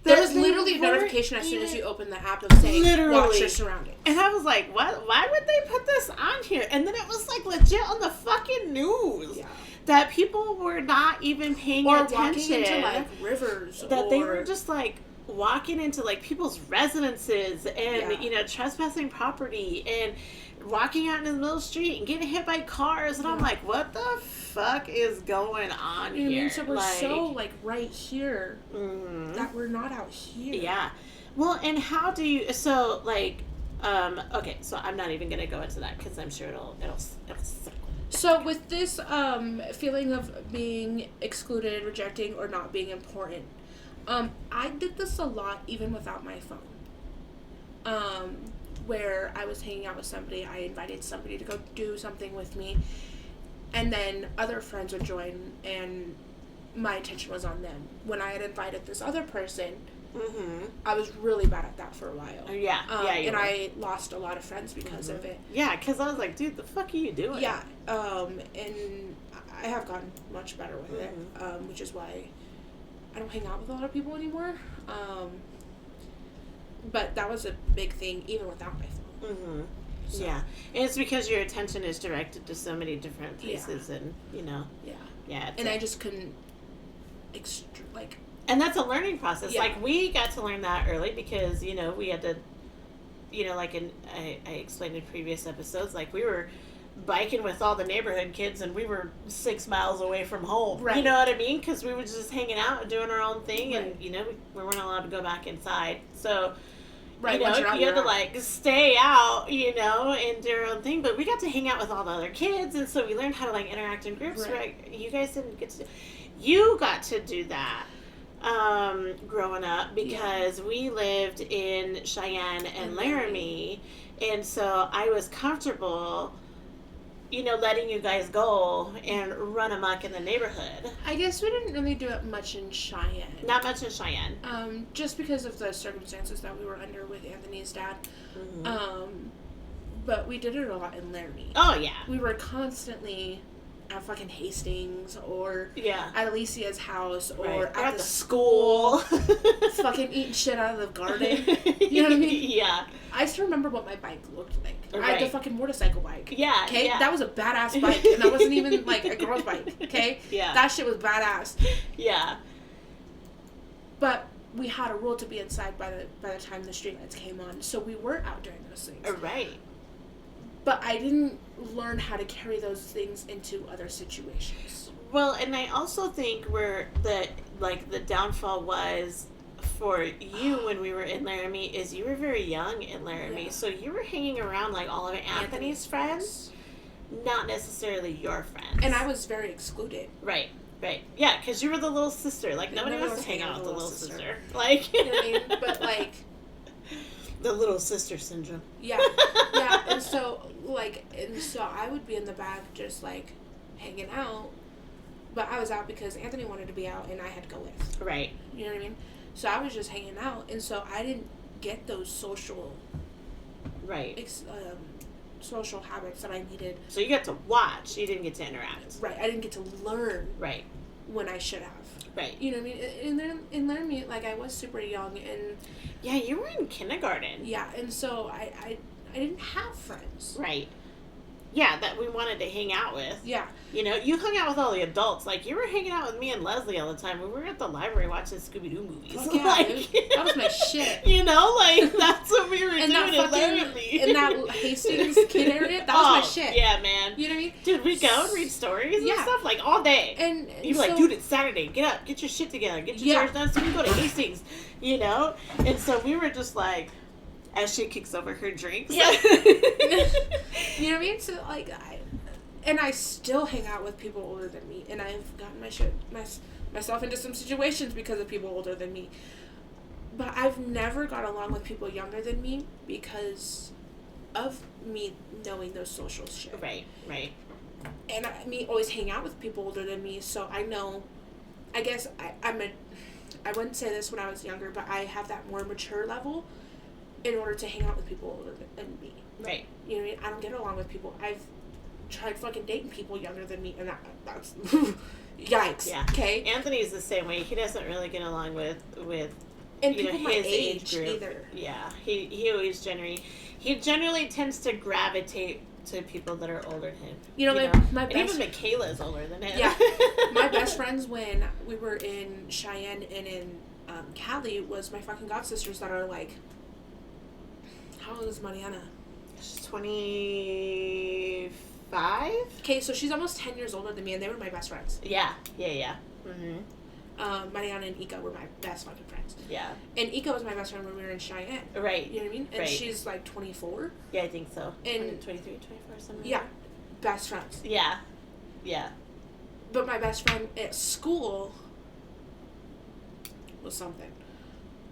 There was literally a notification as soon as you opened the app of saying, watch your surroundings. And I was like, what? Why would they put this on here? And then it was like legit on the fucking news. Yeah. That people were not even paying attention. Or walking into like rivers. That they were just like walking into like people's residences and, you know, trespassing property and walking out in the middle of the street and getting hit by cars. And I'm like, what the fuck is going on here? I mean, so we're so like right here that we're not out here. Yeah. Well, and how do you, so like, okay, so I'm not even going to go into that because I'm sure it'll circle. So with this feeling of being excluded, rejecting, or not being important, I did this a lot even without my phone. Where I was hanging out with somebody, I invited somebody to go do something with me, and then other friends would join, and my attention was on them. When I had invited this other person, Mm-hmm. I was really bad at that for a while. Yeah. And I lost a lot of friends because of it. Yeah, because I was like, dude, the fuck are you doing? Yeah. And I have gotten much better with it, which is why I don't hang out with a lot of people anymore. But that was a big thing, even without my phone. Mm-hmm. So. Yeah. And it's because your attention is directed to so many different places, and, you know. Yeah. Yeah. And I just couldn't, And that's a learning process. Yeah. Like, we got to learn that early because, you know, we had to, you know, like I explained in previous episodes, like, we were biking with all the neighborhood kids and we were 6 miles away from home. Right. You know what I mean? Because we were just hanging out and doing our own thing, Right. and, you know, we weren't allowed to go back inside. So, right, you know, once you're out, you had to, out. like, stay out, you know, and do your own thing. But we got to hang out with all the other kids, and so we learned how to, like, interact in groups. Right. You guys didn't get to. You got to do that. Growing up, because we lived in Cheyenne and Laramie, and so I was comfortable, you know, letting you guys go and run amok in the neighborhood. I guess we didn't really do it much in Cheyenne. Not much in Cheyenne. Just because of the circumstances that we were under with Anthony's dad. Mm-hmm. But we did it a lot in Laramie. Oh, yeah. We were constantly at fucking Hastings or Yeah. at Alicia's house or Right. at the school. Fucking eating shit out of the garden. You know what I mean? Yeah. I still remember what my bike looked like. Right. I had the fucking motorcycle bike. Yeah. Okay? Yeah. That was a badass bike. And that wasn't even like a girl's bike. Okay? Yeah. That shit was badass. Yeah. But we had a rule to be inside by the time the streetlights came on. So we were out doing those things. Right. But I didn't learn how to carry those things into other situations. Well, and I also think where the downfall was for you when we were in Laramie is you were very young in Laramie, so you were hanging around like all of Anthony's friends, not necessarily your friends. And I was very excluded. Right. Yeah, because you were the little sister. Like, nobody wants to hang out with the little sister. Like, you know what I mean? But like, the little sister syndrome. Yeah. And so I would be in the back just like hanging out, but I was out because Anthony wanted to be out and I had to go with. Right. You know what I mean? So I was just hanging out, and so I didn't get those social social habits that I needed. So you got to watch. You didn't get to interact. Right. I didn't get to learn. Right. When I should have. Right. You know what I mean? And then in Laramie, like, I was super young, and yeah, you were in kindergarten. Yeah, and so I didn't have friends. Right. Yeah, that we wanted to hang out with. Yeah. You know, you hung out with all the adults. Like, you were hanging out with me and Leslie all the time. We were at the library watching Scooby-Doo movies. Fuck yeah, like, dude. That was my shit. You know, like, that's what we were and doing in Laramie. In that Hastings kid area, that was my shit. Yeah, man. You know what I mean? Dude, we'd go and read stories and stuff, like, all day. And you'd be like, dude, it's Saturday. Get up. Get your shit together. Get your chores done so we can go to Hastings. You know? And so we were just like, as she kicks over her drinks. Yeah. You know what I mean? So, like, I still hang out with people older than me, and I've gotten myself into some situations because of people older than me. But I've never got along with people younger than me because of me knowing those social shit. Right. And me always hang out with people older than me, so I know, I guess I wouldn't say this when I was younger, but I have that more mature level in order to hang out with people older than me. Right. You know what I mean? I don't get along with people. I've tried fucking dating people younger than me, and that's yikes. Yeah. Okay. Anthony's the same way. He doesn't really get along with and you people know, my his age group either. Yeah. He always generally tends to gravitate to people that are older than him. You know, my and best, even Michaela is older than him. Yeah. My best friends when we were in Cheyenne and in Cali was my fucking god sisters that are like, how old is Mariana? She's 25. Okay, so she's almost 10 years older than me, and they were my best friends. Yeah. Mm-hmm. Mariana and Ika were my best fucking friends. Yeah. And Ika was my best friend when we were in Cheyenne. Right. You know what I mean? And she's like 24. Yeah, I think so. And 23, 24, something. Yeah. Best friends. Yeah. But my best friend at school was something.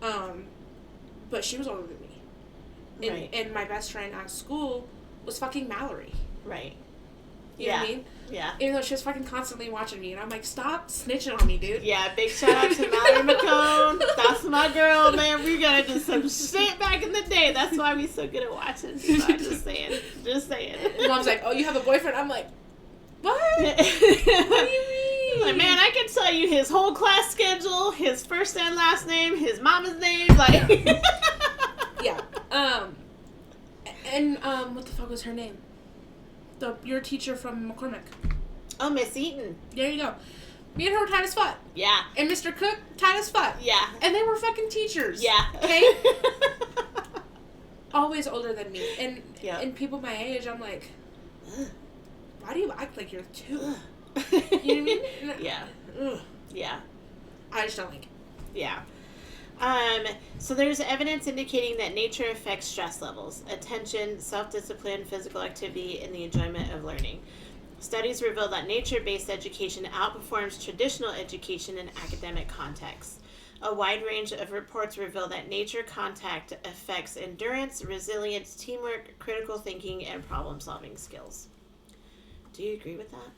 But she was older than me. And my best friend at school was fucking Mallory. Right. You know what I mean? Yeah. Even though she was fucking constantly watching me. And I'm like, stop snitching on me, dude. Yeah, big shout out to Mallory McCone. That's my girl, man. We got into some shit back in the day. That's why we so good at watching. So I'm just saying. Just saying. Mom's like, oh, you have a boyfriend? I'm like, what? What do you mean? Like, man, I can tell you his whole class schedule, his first and last name, his mama's name, like. Yeah. And what the fuck was her name? Your teacher from McCormick. Oh, Miss Eaton. There you go. Me and her were tight as fuck. Yeah. And Mr. Cook, tight as fuck. Yeah. And they were fucking teachers. Yeah. Okay? Always older than me. And and people my age, I'm like, why do you act like you're 2? You know what I mean? Yeah. Ugh. Yeah. I just don't like it. Yeah. So there's evidence indicating that nature affects stress levels, attention, self-discipline, physical activity, and the enjoyment of learning. Studies reveal that nature-based education outperforms traditional education in academic contexts. A wide range of reports reveal that nature contact affects endurance, resilience, teamwork, critical thinking, and problem-solving skills. Do you agree with that?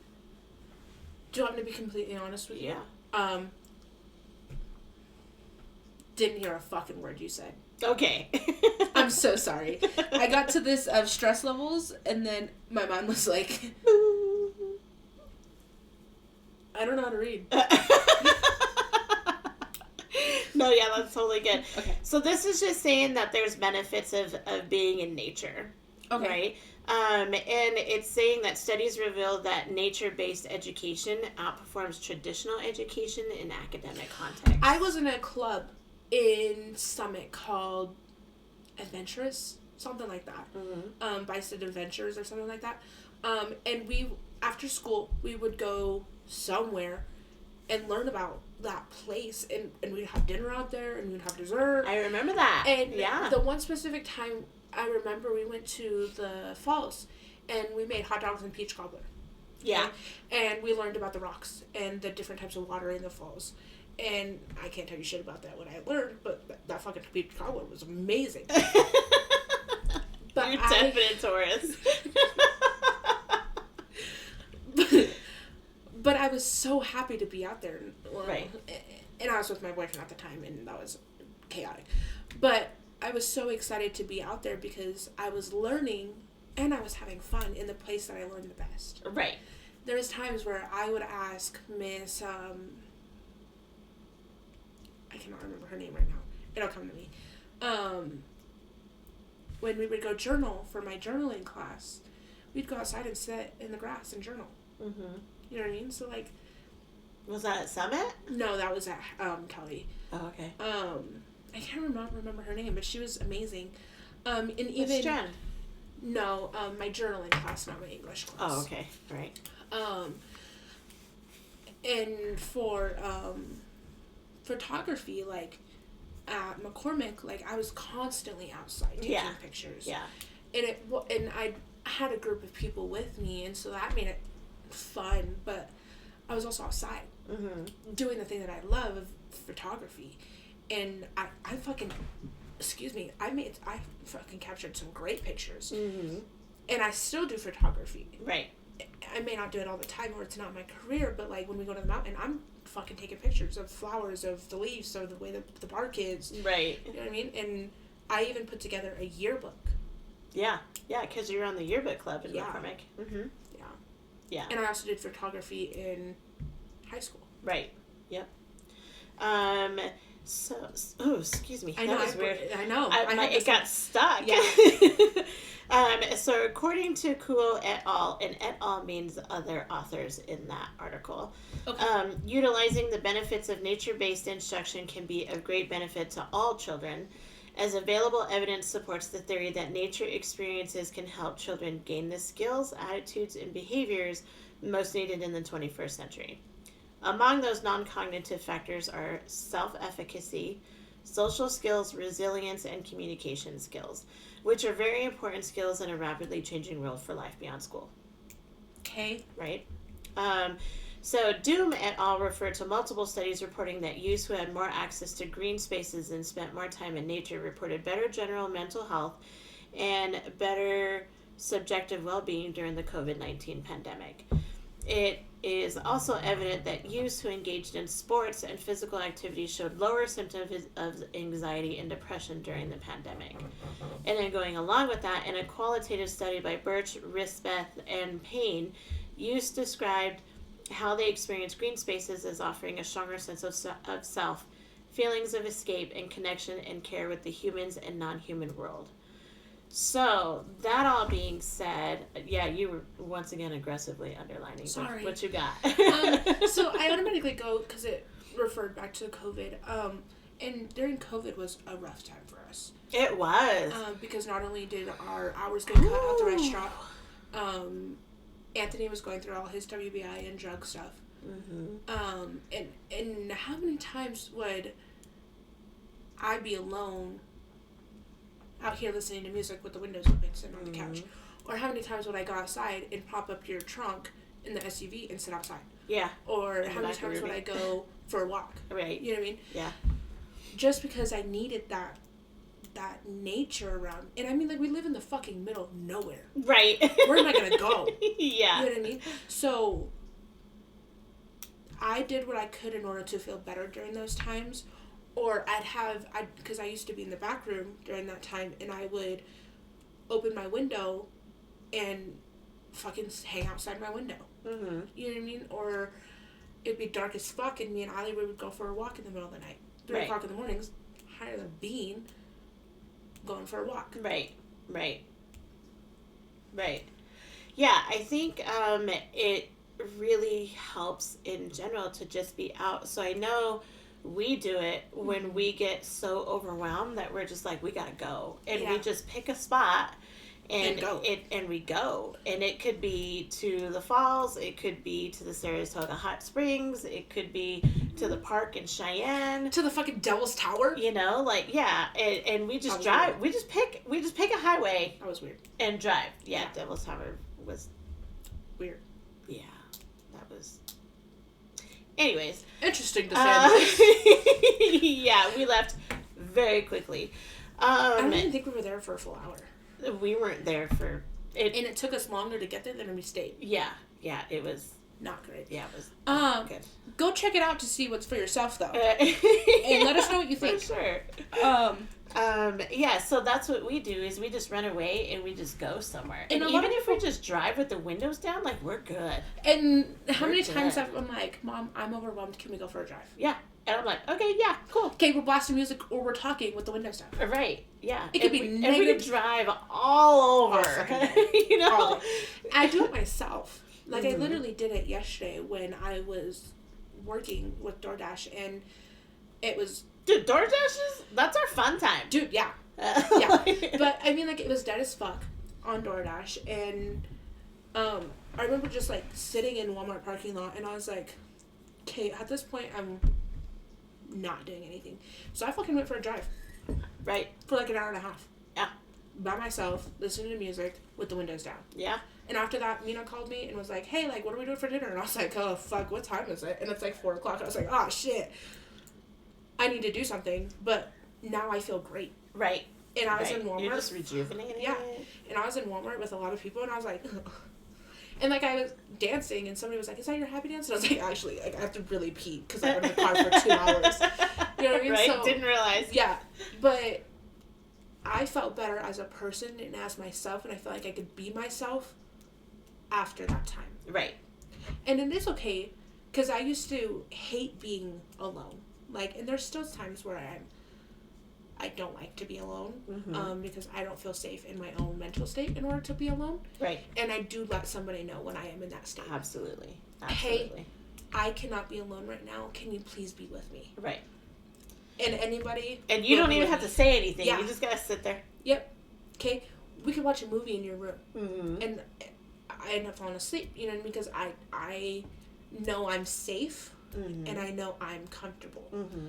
Do you want me to be completely honest with you? Yeah. Didn't hear a fucking word you said. Okay. I'm so sorry. I got to this of stress levels, and then my mind was like, I don't know how to read. No, yeah, that's totally good. Okay. So this is just saying that there's benefits of being in nature. Okay. Right? And it's saying that studies reveal that nature-based education outperforms traditional education in academic context. I was in a club in Summit called Adventurous, something like that. Mm-hmm. Bison Adventures or something like that. And we, after school, we would go somewhere and learn about that place, and we'd have dinner out there, and we'd have dessert. I remember that. And yeah. the one specific time I remember, we went to the falls, and we made hot dogs and peach cobbler. Yeah. And we learned about the rocks and the different types of water in the falls. And I can't tell you shit about that, what I learned, but that fucking peach cobbler was amazing. But you're definite tourist. But I was so happy to be out there. Right. And I was with my boyfriend at the time, and that was chaotic. But I was so excited to be out there because I was learning and I was having fun in the place that I learned the best. Right. There was times where I would ask Miss, I cannot remember her name right now. It'll come to me. When we would go journal for my journaling class, we'd go outside and sit in the grass and journal. Mm-hmm. You know what I mean? So, like... Was that at Summit? No, that was at Kelly. Oh, okay. I can't remember her name, but she was amazing. And even... Which Jen? No, my journaling class, not my English class. Oh, okay. Right. And for photography, like, at McCormick, like, I was constantly outside taking pictures. Yeah. And I had a group of people with me, and so that made it fun, but I was also outside doing the thing that I love of photography. And I fucking, I fucking captured some great pictures. Mm-hmm. And I still do photography. Right. I may not do it all the time, or it's not my career, but, like, when we go to the mountain, I'm fucking taking pictures of flowers, of the leaves, of the way the bark is. Right. You know what I mean? And I even put together a yearbook. Yeah. Yeah, because you're on the yearbook club in McCormick. Mm-hmm. Yeah. Yeah. And I also did photography in high school. Right. Yep. Excuse me. I That know. was weird. I know. It got stuck. Yeah. So according to Kuo et al., and et al. Means other authors in that article, Okay. Utilizing the benefits of nature-based instruction can be of great benefit to all children, as available evidence supports the theory that nature experiences can help children gain the skills, attitudes, and behaviors most needed in the 21st century. Among those non-cognitive factors are self-efficacy, social skills, resilience, and communication skills, which are very important skills in a rapidly changing world for life beyond school. Okay. Right? So Doom et al. Referred to multiple studies reporting that youths who had more access to green spaces and spent more time in nature reported better general mental health and better subjective well-being during the COVID-19 pandemic. It is also evident that youths who engaged in sports and physical activity showed lower symptoms of anxiety and depression during the pandemic. And then going along with that, in a qualitative study by Birch, Risbeth, and Payne, youths described how they experience green spaces as offering a stronger sense of self, feelings of escape, and connection and care with the humans and non-human world. So, that all being said, yeah, you were once again aggressively underlining. Sorry. What you got. So I automatically go, because it referred back to COVID, and during COVID was a rough time for us. It was. Because not only did our hours get cut at the restaurant, Anthony was going through all his WBI and drug stuff. Mm-hmm. And how many times would I be alone out here listening to music with the windows open, sitting on the couch? Or how many times would I go outside and pop up your trunk in the SUV and sit outside? Yeah. Or how many times would I go for a walk? Right. You know what I mean? Yeah. Just because I needed that nature around. And I mean, like, we live in the fucking middle of nowhere. Right. Where am I going to go? Yeah. You know what I mean? So, I did what I could in order to feel better during those times. Or because I used to be in the back room during that time, and I would open my window and fucking hang outside my window. Mm-hmm. You know what I mean? Or it'd be dark as fuck, and me and Ali would go for a walk in the middle of the night. 3 o'clock in the morning is higher than being going for a walk. Right. Yeah, I think it really helps in general to just be out. So I know we do it when we get so overwhelmed that we're just like, we gotta go, and we just pick a spot and we go, and it could be to the falls, it could be to the Saratoga Hot Springs, it could be to the park in Cheyenne, to the fucking Devil's Tower. You know, like, yeah, and we just drive. Weird. We just pick a highway. That was weird. And drive. Yeah, Devil's Tower was weird. Yeah, that was. Anyways, interesting to say the least. Yeah, we left very quickly. I don't even think we were there for a full hour. We weren't there for it, and it took us longer to get there than we stayed. Yeah, it was not great. Yeah, it was good. Go check it out to see what's for yourself, though, and let us know what you think. For sure. Yeah, so that's what we do, is we just run away and we just go somewhere. And even if we just drive with the windows down, like, we're good. And how many times have I'm like, Mom, I'm overwhelmed, can we go for a drive? Yeah. And I'm like, okay, yeah, cool. Okay, we're blasting music or we're talking with the windows down. Right, yeah. It could be negative. And we could drive all over. You know? I do it myself. Like, I literally did it yesterday when I was working with DoorDash, and it was... Dude, DoorDash that's our fun time. Dude, yeah. Yeah. But, I mean, like, it was dead as fuck on DoorDash, and I remember just, like, sitting in Walmart parking lot, and I was like, okay, at this point, I'm not doing anything. So I fucking went for a drive. Right. For, like, an hour and a half. Yeah. By myself, listening to music with the windows down. Yeah. And after that, Mina called me and was like, hey, like, what are we doing for dinner? And I was like, oh, fuck, what time is it? And it's like 4 o'clock. I was like, oh, shit. I need to do something. But now I feel great. Right. And I was in Walmart. You're just rejuvenating. Yeah. And I was in Walmart with a lot of people, and I was like, ugh. And, like, I was dancing, and somebody was like, is that your happy dance? And I was like, actually, like, I have to really pee because I've been in the car for 2 hours. You know what I mean? Right? So, didn't realize. Yeah. But I felt better as a person and as myself, and I felt like I could be myself after that time. Right. And it is okay, because I used to hate being alone. Like, and there's still times where I don't like to be alone, because I don't feel safe in my own mental state in order to be alone. Right. And I do let somebody know when I am in that state. Absolutely. Hey, I cannot be alone right now. Can you please be with me? Right. And anybody... And you don't even have to say anything. Yeah. You just gotta sit there. Yep. Okay? We could watch a movie in your room. Mm-hmm. And I end up falling asleep, you know, because I know I'm safe, and I know I'm comfortable. Mm-hmm.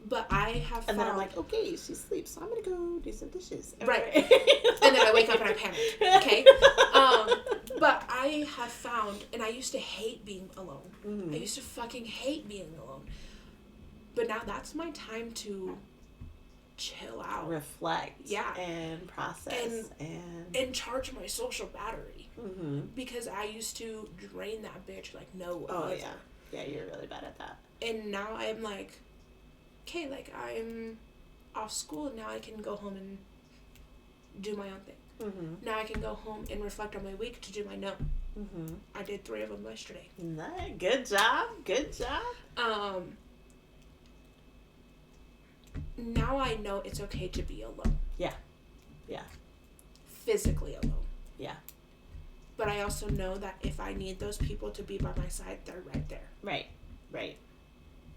But I have found... And then I'm like, okay, she sleeps, so I'm going to go do some dishes. Right. And then I wake up and I panic. Okay? But I have found... And I used to hate being alone. Mm-hmm. I used to fucking hate being alone. But now that's my time to chill out, reflect, yeah, and process, and charge my social battery. Mm-hmm. Because I used to drain that bitch like no other. Yeah, you're really bad at that. And now I'm like, okay, like I'm off school now. I can go home and do my own thing. Mm-hmm. Now I can go home and reflect on my week to do my note. Mm-hmm. I did 3 of them yesterday. Nice. Good job. Now I know it's okay to be alone. Yeah. Physically alone. Yeah. But I also know that if I need those people to be by my side, they're right there. Right.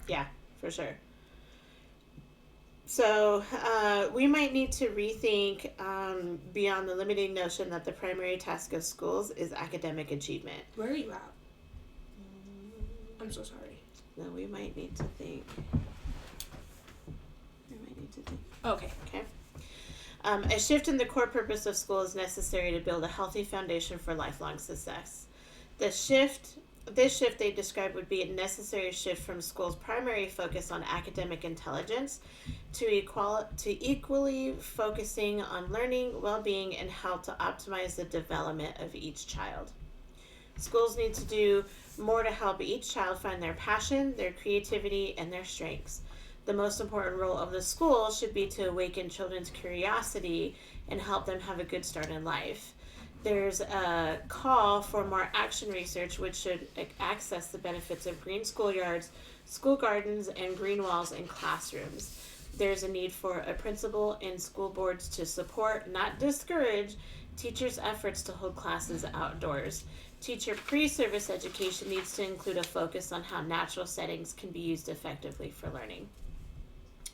Yeah, for sure. So we might need to rethink beyond the limiting notion that the primary task of schools is academic achievement. Where are you at? I'm so sorry. No, we might need to think. Okay. A shift in the core purpose of school is necessary to build a healthy foundation for lifelong success. This shift they describe would be a necessary shift from school's primary focus on academic intelligence to equally focusing on learning, well-being, and how to optimize the development of each child. Schools need to do more to help each child find their passion, their creativity, and their strengths. The most important role of the school should be to awaken children's curiosity and help them have a good start in life. There's a call for more action research, which should access the benefits of green schoolyards, school gardens, and green walls in classrooms. There's a need for a principal and school boards to support, not discourage, teachers' efforts to hold classes outdoors. Teacher pre-service education needs to include a focus on how natural settings can be used effectively for learning.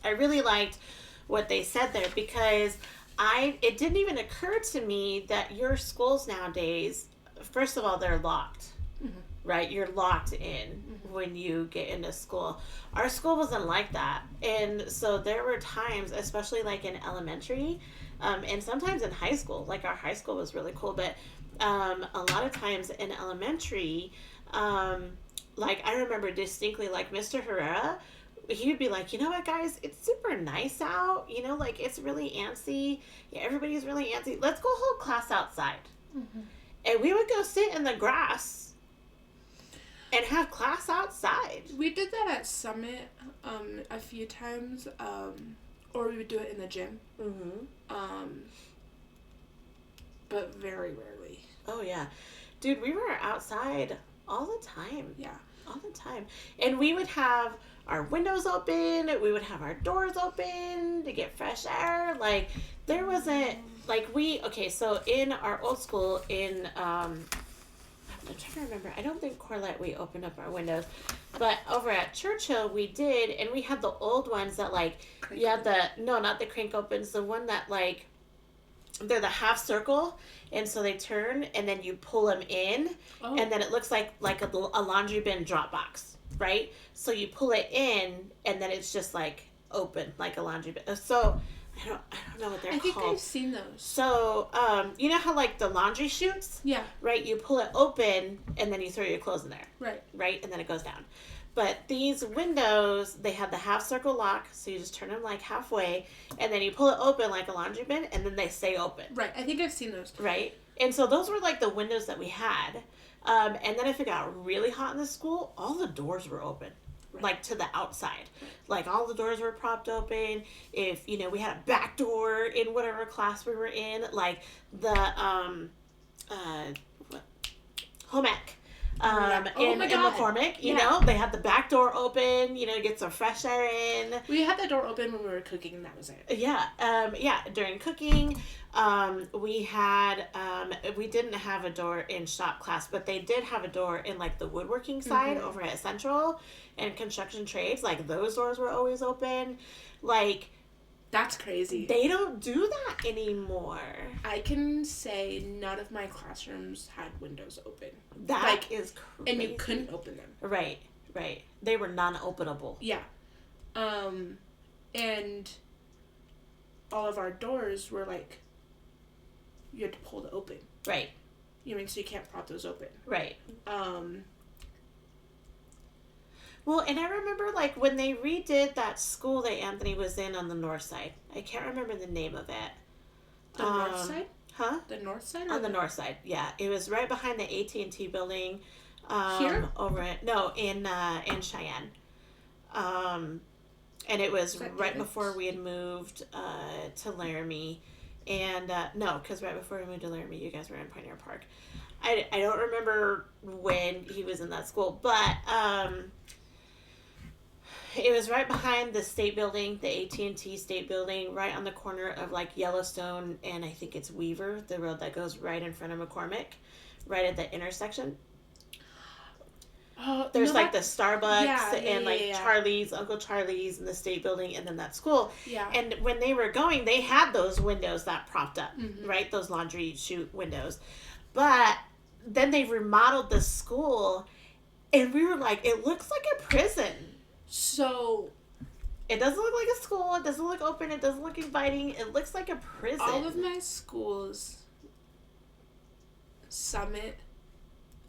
I really liked what they said there because it didn't even occur to me that your schools nowadays, first of all, they're locked, right? You're locked in when you get into school. Our school wasn't like that. And so there were times, especially like in elementary, and sometimes in high school, like our high school was really cool, but a lot of times in elementary, like I remember distinctly, like Mr. Herrera, he would be like, you know what, guys, it's super nice out. You know, like it's really antsy. Yeah, everybody's really antsy. Let's go hold class outside. And we would go sit in the grass and have class outside. We did that at Summit a few times, or we would do it in the gym. But very rarely. Oh, yeah. Dude, we were outside all the time. Yeah. All the time. And we would have our windows open. We would have our doors open to get fresh air. Like, there wasn't, like, so in our old school, I'm trying to remember. I don't think Corlett, we opened up our windows. But over at Churchill, we did. And we had the old ones that, like, not the crank opens. The one that, like, they're the half circle, and so they turn, and then you pull them in, and then it looks like a laundry bin drop box, right? So you pull it in, and then it's just like open, like a laundry bin. So I don't know what they're called. I think I've seen those. So you know how like the laundry chutes? Yeah. Right. You pull it open, and then you throw your clothes in there. Right. Right, and then it goes down. But these windows, they have the half circle lock, so you just turn them like halfway, and then you pull it open like a laundry bin, and then they stay open. Right, I think I've seen those. Right? And so those were like the windows that we had. And then if it got really hot in the school, all the doors were open. Right. Like to the outside. Like all the doors were propped open. If, we had a back door in whatever class we were in, like the home ec. In McCormick, you know, they had the back door open, to get some fresh air in. We had the door open when we were cooking, and that was it. Yeah, during cooking, we had, we didn't have a door in shop class, but they did have a door in, like, the woodworking side over at Central and construction trades. Like, those doors were always open. Like, that's crazy. They don't do that anymore. I can say none of my classrooms had windows open. That is crazy. And you couldn't open them. Right. They were non-openable. Yeah. And all of our doors were like, you had to pull to open. Right. So you can't prop those open. Right. Well, and I remember like when they redid that school that Anthony was in on the north side. I can't remember the name of it. The north side? Huh? The north side? On the north side, yeah. It was right behind the AT&T building. Here? Over it. No, in Cheyenne. And it was right David's? before we had moved to Laramie. And no, because right before we moved to Laramie, you guys were in Pioneer Park. I don't remember when he was in that school, but it was right behind the state building, the AT&T state building, right on the corner of like Yellowstone and I think it's Weaver, the road that goes right in front of McCormick, right at the intersection. There's like the Starbucks and like Charlie's, Uncle Charlie's, and the state building, and then that school. Yeah. And when they were going, they had those windows that propped up, right? Those laundry chute windows. But then they remodeled the school, and we were like, it looks like a prison. So it doesn't look like a school. It doesn't look open. It doesn't look inviting. It looks like a prison. all of my schools, Summit,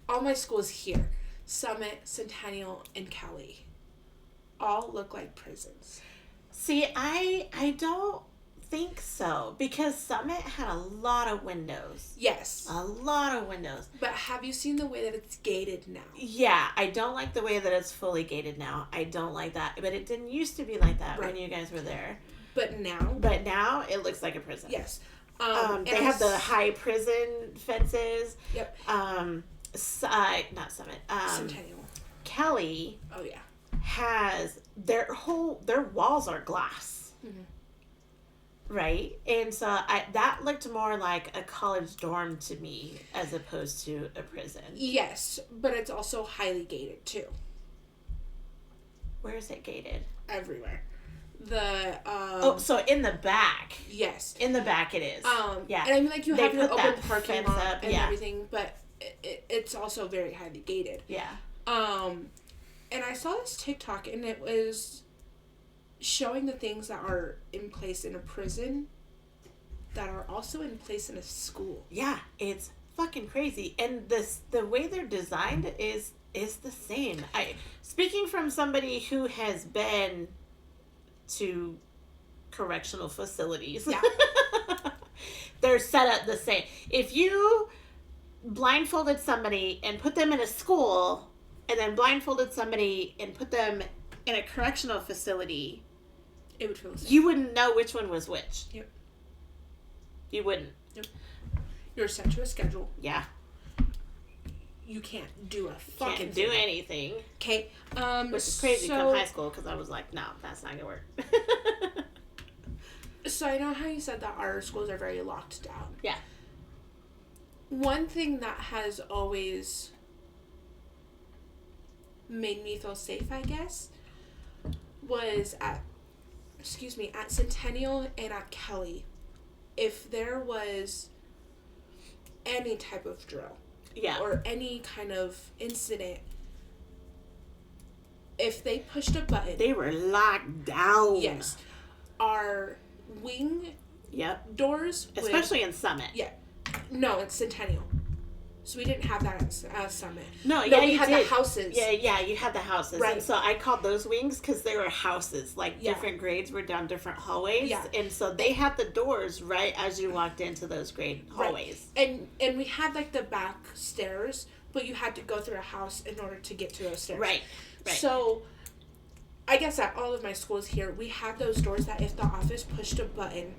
all my schools here, Summit, Centennial, and Kelly, all look like prisons. See, I don't think so, because Summit had a lot of windows. Yes. A lot of windows. But have you seen the way that it's gated now? Yeah, I don't like the way that it's fully gated now. I don't like that. But it didn't used to be like that when you guys were there. But now? But now it looks like a prison. Yes. They have the high prison fences. Yep. Not Summit. Centennial. Kelly. Oh yeah. Has their walls are glass. Mm-hmm. Right? And so that looked more like a college dorm to me as opposed to a prison. Yes, but it's also highly gated too. Where is it gated? Everywhere. The so in the back. Yes. In the back it is. Yeah. And I mean, like, you have your open parking lot up, and everything, but it's also very highly gated. Yeah. And I saw this TikTok, and it was showing the things that are in place in a prison that are also in place in a school. Yeah, it's fucking crazy. And the way they're designed is the same. Speaking from somebody who has been to correctional facilities. Yeah. They're set up the same. If you blindfolded somebody and put them in a school, and then blindfolded somebody and put them in a correctional facility, it would feel the same. You wouldn't know which one was which. Yep. You wouldn't. Yep. You're set to a schedule. Yeah. You can't do a fucking Can't do anything. Okay. Which is crazy come high school, because I was like, no, that's not gonna work. So I know how you said that our schools are very locked down. Yeah. One thing that has always made me feel safe, I guess, was at Centennial and at Kelly, if there was any type of drill. Yeah. Or any kind of incident, if they pushed a button, they were locked down. Yes. Our wing doors, especially in Summit. Yeah. No, it's Centennial. So we didn't have that as Summit. No, we had the houses. Yeah, you had the houses. Right. And so I called those wings because they were houses. Like, different grades were down different hallways. Yeah. And so they had the doors right as you walked into those grade hallways. Right. And we had, like, the back stairs, but you had to go through a house in order to get to those stairs. Right. So I guess at all of my schools here, we had those doors that if the office pushed a button,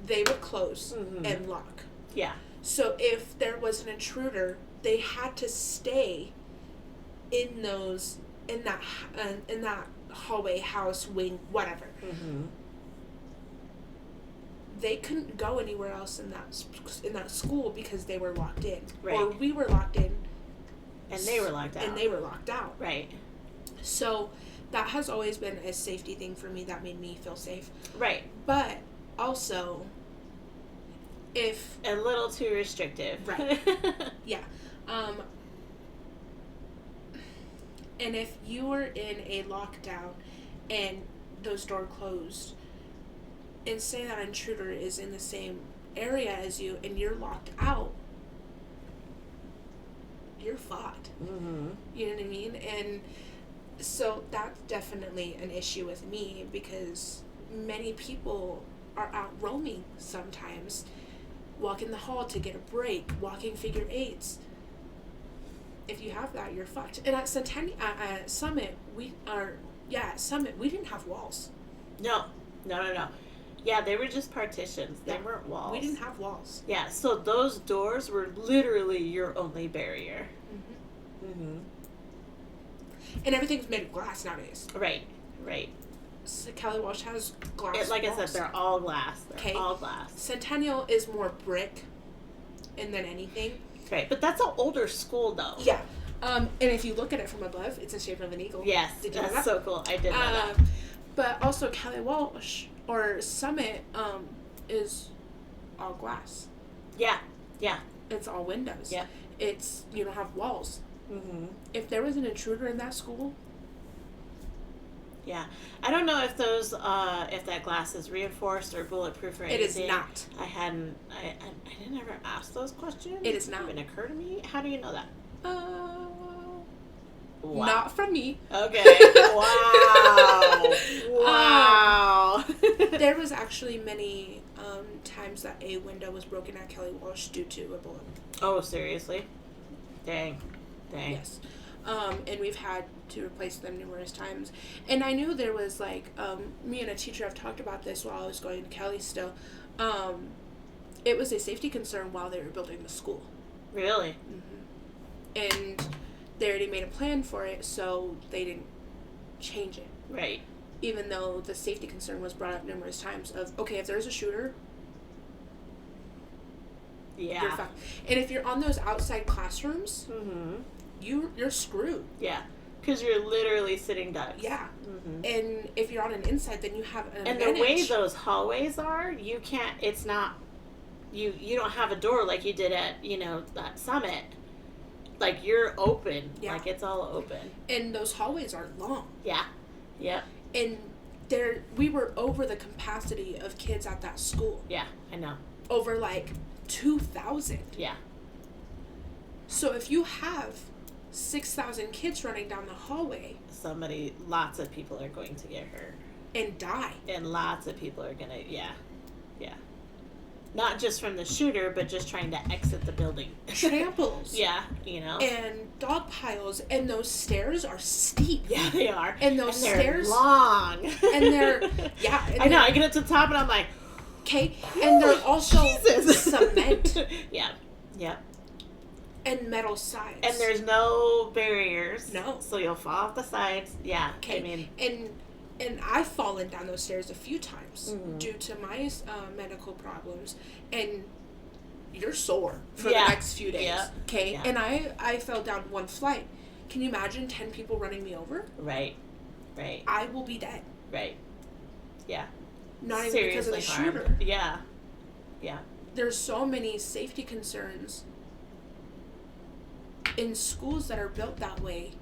they would close and lock. Yeah. So if there was an intruder, they had to stay in that hallway, house, wing, whatever. Mm-hmm. They couldn't go anywhere else in that school because they were locked in, or we were locked in, and they were locked out. Right. So that has always been a safety thing for me that made me feel safe. Right. But also, if a little too restrictive. Right. Yeah. And if you were in a lockdown and those doors closed, and say that intruder is in the same area as you and you're locked out, you're fucked. Mm-hmm. You know what I mean? And So that's definitely an issue with me because many people are out roaming sometimes, walking the hall to get a break, walking figure eights. If you have that, you're fucked. And at Summit, we didn't have walls. No. Yeah, they were just partitions. They weren't walls. We didn't have walls. Yeah, so those doors were literally your only barrier. And everything's made of glass nowadays. Right. So Kelly Walsh has glass Like walls. I said, they're all glass. They're all glass. Centennial is more brick than anything. Right, but that's an older school, though. Yeah. And if you look at it from above, it's in shape of an eagle. Yes, Did you know that's that? so cool. I did know that. But also Kelly Walsh or Summit is all glass. Yeah. It's all windows. Yeah. It's, you don't have walls. Mm-hmm. If there was an intruder in that school. Yeah. I don't know if those, if that glass is reinforced or bulletproof or anything. It is not. I didn't ever ask those questions. It is not. It didn't occur to me. How do you know that? Wow. Not from me. Okay. Wow. There was actually many times that a window was broken at Kelly Walsh due to a bullet. Oh, seriously? Dang. Yes. And we've had to replace them numerous times. And I knew there was, like, me and a teacher have talked about this while I was going to Kelly still. It was a safety concern while they were building the school. Really? Mm-hmm. And they already made a plan for it, so they didn't change it. Right. Even though the safety concern was brought up numerous times of, okay, if there's a shooter, you're fucked. And if you're on those outside classrooms, you're screwed. Yeah. Because you're literally sitting ducks. Yeah. Mm-hmm. And if you're on an inside, then you have an advantage. And the way those hallways are, you can't, it's not, you don't have a door like you did at, that Summit. Like, you're open. Yeah. Like, it's all open. And those hallways are long. Yeah. Yep. And we were over the capacity of kids at that school. Yeah, I know. Over, like, 2,000. Yeah. So if you have 6,000 kids running down the hallway. Lots of people are going to get hurt. And die. And lots of people are going to, yeah. Not just from the shooter, but just trying to exit the building. Tramples. Yeah, And dog piles. And those stairs are steep. Yeah, they are. And those stairs. They're long. And they're, yeah. And I know, I get up to the top and I'm like, okay. And they're also cement. Yeah. And metal sides. And there's no barriers. No. So you'll fall off the sides. Yeah. Okay. I mean. And I've fallen down those stairs a few times due to my medical problems. And you're sore for the next few days. Yeah. Okay. Yeah. And I fell down one flight. Can you imagine 10 people running me over? Right. I will be dead. Right. Yeah. Not even because of the shooter. Yeah. There's so many safety concerns in schools that are built that way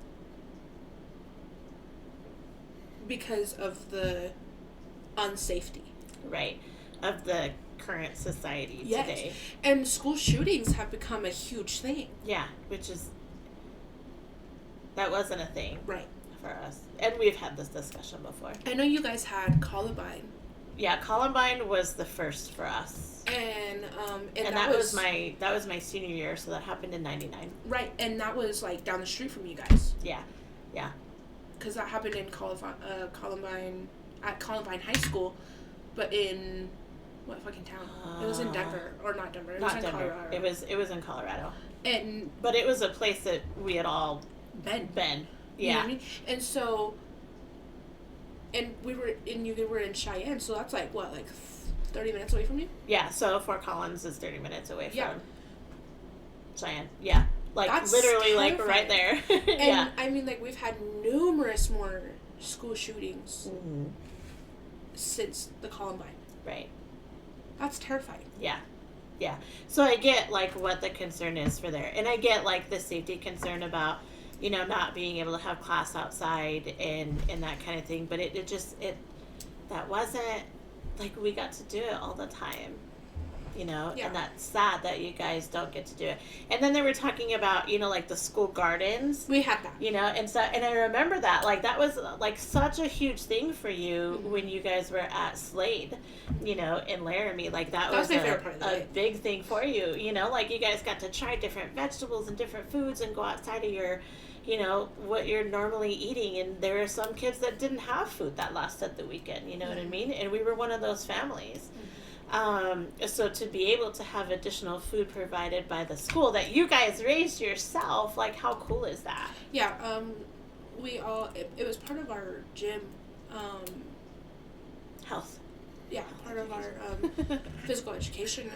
because of the unsafety. Right. Of the current society today. And school shootings have become a huge thing. Yeah, that wasn't a thing. Right. For us. And we've had this discussion before. I know you guys had Columbine. Yeah, Columbine was the first for us. And that was my senior year, so that happened in 99. Right, and that was like down the street from you guys. Yeah. Because that happened in Columbine, at Columbine High School, but in what fucking town? It was in Denver, or not Denver. It was in Denver. Colorado. It was in Colorado. But it was a place that we had all been. Yeah. You know what I mean? And so, and you were in Cheyenne, so that's like what, like 30 minutes away from you? Yeah. So Fort Collins is 30 minutes away from Cheyenne. Yeah. Like, that's literally, terrifying. Like, right there. And, I mean, like, we've had numerous more school shootings since the Columbine. Right. That's terrifying. Yeah. So I get, like, what the concern is for there. And I get, like, the safety concern about, not being able to have class outside and that kind of thing. But it that wasn't, like, we got to do it all the time. and that's sad that you guys don't get to do it. And then they were talking about, like the school gardens. We had that. And I remember that, like, that was, like, such a huge thing for you when you guys were at Slade, in Laramie. Like, that was my favorite part of the day. A big thing for you, like, you guys got to try different vegetables and different foods and go outside of your, what you're normally eating. And there are some kids that didn't have food that lasted the weekend, you know what I mean? And we were one of those families. So to be able to have additional food provided by the school that you guys raised yourself, like, how cool is that? Yeah, it was part of our gym, health. Yeah, part of our physical education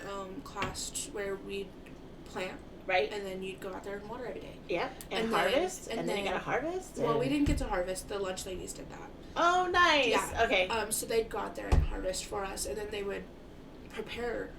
class where we'd plant. Right. And then you'd go out there and water every day. Yep. And harvest. And then you got to harvest. Well, we didn't get to harvest. The lunch ladies did that. Oh, nice. Yeah. Okay. So they'd go out there and harvest for us, and then they would prepare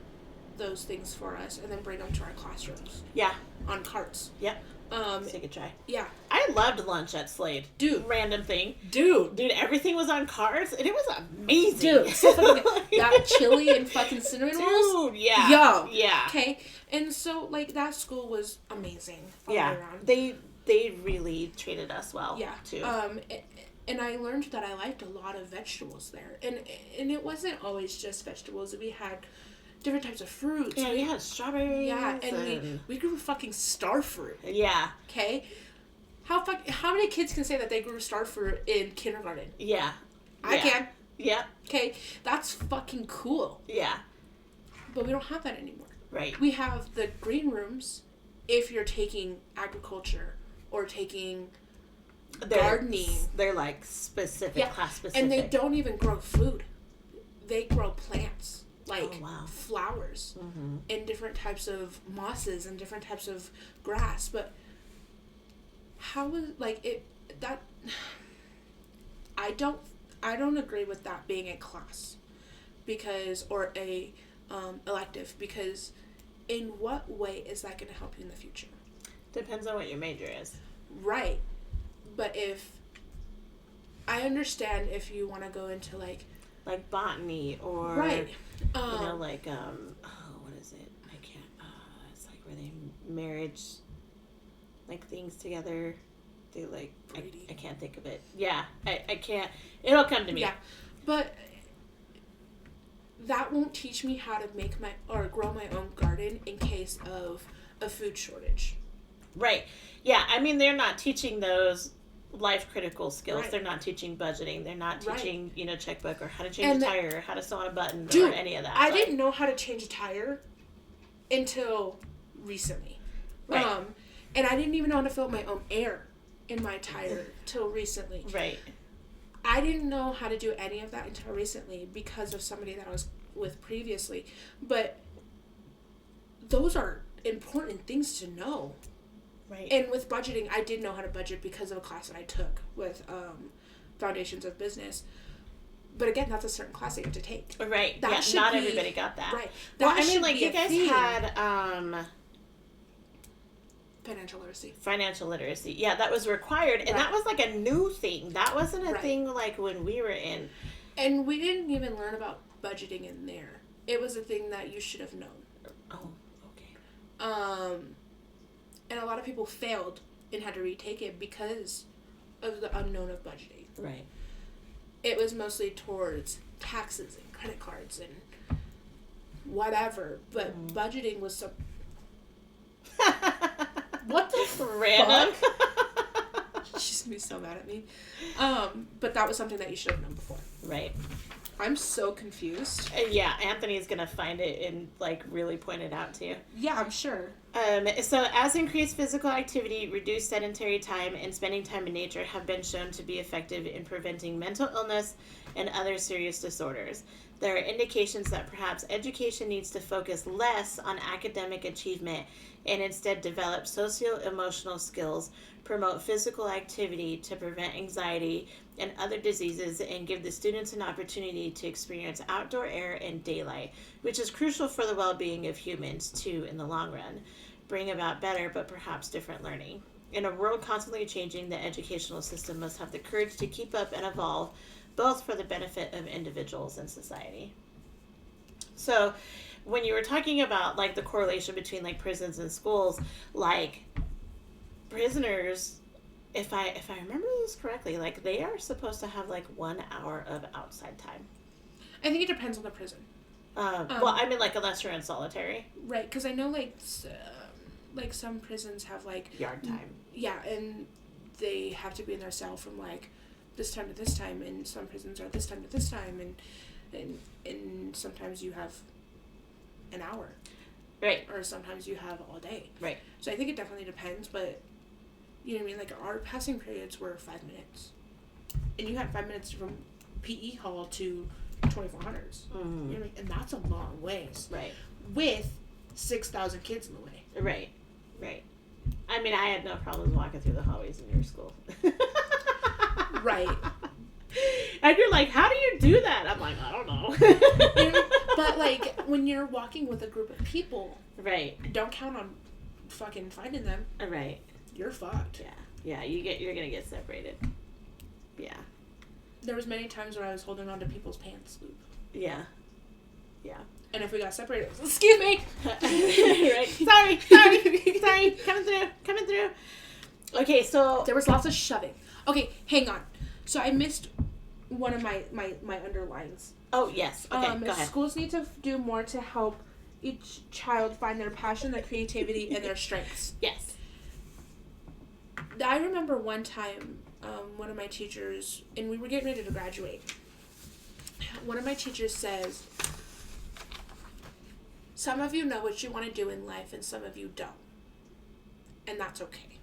those things for us and then bring them to our classrooms. Yeah. On carts. Yep. So you could try. Yeah. I loved lunch at Slade. Dude. Random thing. Dude, everything was on carts, and it was amazing. Dude, so that chili and fucking cinnamon rolls. Dude, yeah. Yo. Yeah. Okay. And so, like, that school was amazing all the way around. They really treated us well, too. And I learned that I liked a lot of vegetables there. And it wasn't always just vegetables. We had different types of fruits. Yeah, we had strawberries. Yeah, and we grew fucking star fruit. Yeah. Okay? How many kids can say that they grew star fruit in kindergarten? Yeah. I can. Yeah. Okay? That's fucking cool. Yeah. But we don't have that anymore. Right. We have the green rooms if you're taking agriculture or taking gardening. They're like specific, class specific. And they don't even grow food. They grow plants. Like flowers and different types of mosses and different types of grass. But how is I don't agree with that being a class or a elective, because in what way is that going to help you in the future? Depends on what your major is. Right. But if I understand if you want to go into like botany or what is it? I can't. It's like where they marriage things together. They I can't think of it. Yeah, I can't. It'll come to me. Yeah, but that won't teach me how to make grow my own garden in case of a food shortage. Right. Yeah. I mean, they're not teaching those life critical skills. Right. They're not teaching budgeting. They're not teaching, checkbook or how to change and a tire or how to sew on a button or any of that. I didn't know how to change a tire until recently. Right. And I didn't even know how to fill my own air in my tire till recently. Right. I didn't know how to do any of that until recently because of somebody that I was with previously. But those are important things to know. Right. And with budgeting, I did know how to budget because of a class that I took with Foundations of Business. But again, that's a certain class that you have to take. Right. Not everybody got that. Right. You guys had Financial literacy. Yeah, that was required, and that was like a new thing. That wasn't a thing like when we were in. And we didn't even learn about budgeting in there. It was a thing that you should have known. Oh, okay. And a lot of people failed and had to retake it because of the unknown of budgeting. Right. It was mostly towards taxes and credit cards and whatever, but budgeting was some. What the random? fuck? She's gonna be so mad at me. But that was something that you should have known before. Right. I'm so confused. Yeah, Anthony's gonna find it and really point it out to you. Yeah, I'm sure. So as increased physical activity, reduced sedentary time, and spending time in nature have been shown to be effective in preventing mental illness and other serious disorders. There are indications that perhaps education needs to focus less on academic achievement and instead develop socio-emotional skills, promote physical activity to prevent anxiety and other diseases, and give the students an opportunity to experience outdoor air and daylight, which is crucial for the well-being of humans, too, in the long run. Bring about better but perhaps different learning. In a world constantly changing, the educational system must have the courage to keep up and evolve, both for the benefit of individuals and society. So, when you were talking about like the correlation between like prisons and schools, like prisoners, if I remember this correctly, like they are supposed to have like 1 hour of outside time. I think it depends on the prison. Well, I mean, like unless you're in solitary, right? Because I know like some prisons have like yard time. Yeah, and they have to be in their cell from like this time to this time, and some prisons are this time to this time, and sometimes you have an hour, right? Or sometimes you have all day, right? So I think it definitely depends, but you know what I mean. Like our passing periods were 5 minutes, and you had 5 minutes from PE hall to 2400s. Mm-hmm. You know what I mean? And that's a long ways, right? With 6,000 kids in the way, right? Right. I mean, I had no problems walking through the hallways in your school. right. And you're like, how do you do that? I'm like, I don't know. But like when you're walking with a group of people, right? Don't count on fucking finding them. Right. You're fucked. Yeah. You're gonna get separated. Yeah. There was many times where I was holding on to people's pants loop. Yeah. And if we got separated, excuse me. Right. Sorry. Coming through. Okay, so there was lots of shoving. Okay, hang on. So I missed one of my underlines. Oh, yes. Okay, go ahead. Schools need to do more to help each child find their passion, their creativity, and their strengths. Yes. I remember one time, one of my teachers, and we were getting ready to graduate. One of my teachers says, some of you know what you want to do in life, and some of you don't. And that's okay.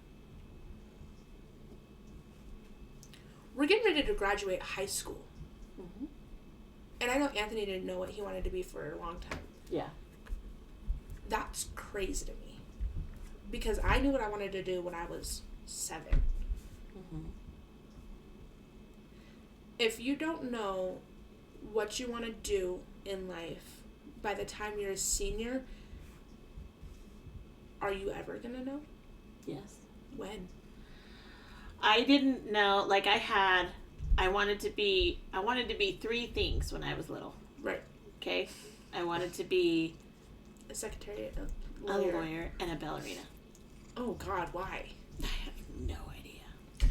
We're getting ready to graduate high school. Mm-hmm. And I know Anthony didn't know what he wanted to be for a long time. Yeah. That's crazy to me. Because I knew what I wanted to do when I was 7. Mm-hmm. If you don't know what you want to do in life by the time you're a senior, are you ever going to know? Yes. When? I didn't know, like I wanted to be 3 things when I was little. Right. Okay? I wanted to be a secretary, a lawyer, and a ballerina. Oh God, why? I have no idea.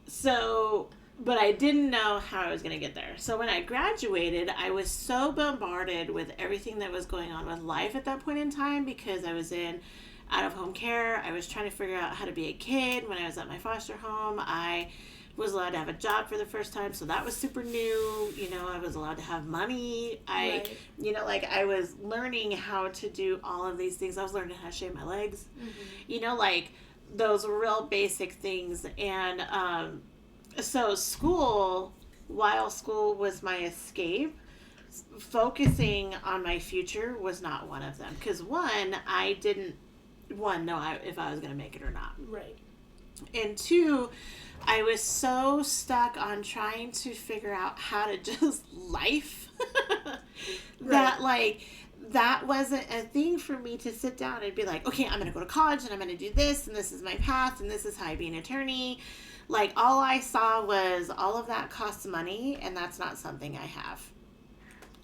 So, but I didn't know how I was going to get there. So when I graduated, I was so bombarded with everything that was going on with life at that point in time because I was in out-of-home care. I was trying to figure out how to be a kid. When I was at my foster home, I was allowed to have a job for the first time, so that was super new. You know, I was allowed to have money. Right. You know, like I was learning how to do all of these things. I was learning how to shave my legs. Mm-hmm. You know, like those real basic things. And so school, while school was my escape, focusing on my future was not one of them. Because I didn't know if I was going to make it or not. Right. And 2, I was so stuck on trying to figure out how to just life that that wasn't a thing for me to sit down and be like, okay, I'm going to go to college and I'm going to do this and this is my path and this is how I be an attorney. Like all I saw was all of that costs money and that's not something I have.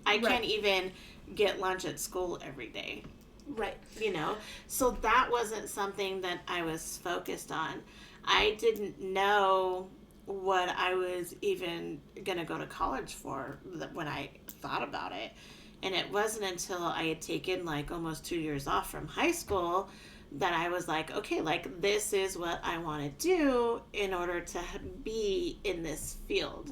I can't even get lunch at school every day. Right. You know, so that wasn't something that I was focused on. I didn't know what I was even going to go to college for when I thought about it. And it wasn't until I had taken like almost 2 years off from high school that I was like, okay, like this is what I want to do in order to be in this field.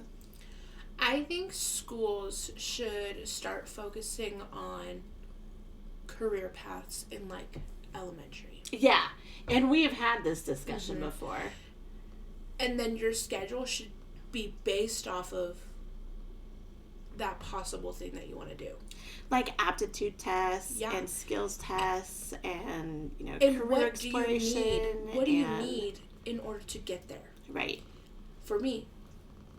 I think schools should start focusing on career paths in like elementary. Yeah. And we have had this discussion before. And then your schedule should be based off of that possible thing that you want to do. Like aptitude tests and skills tests and, you know, and career exploration. What do you need in order to get there? Right. For me,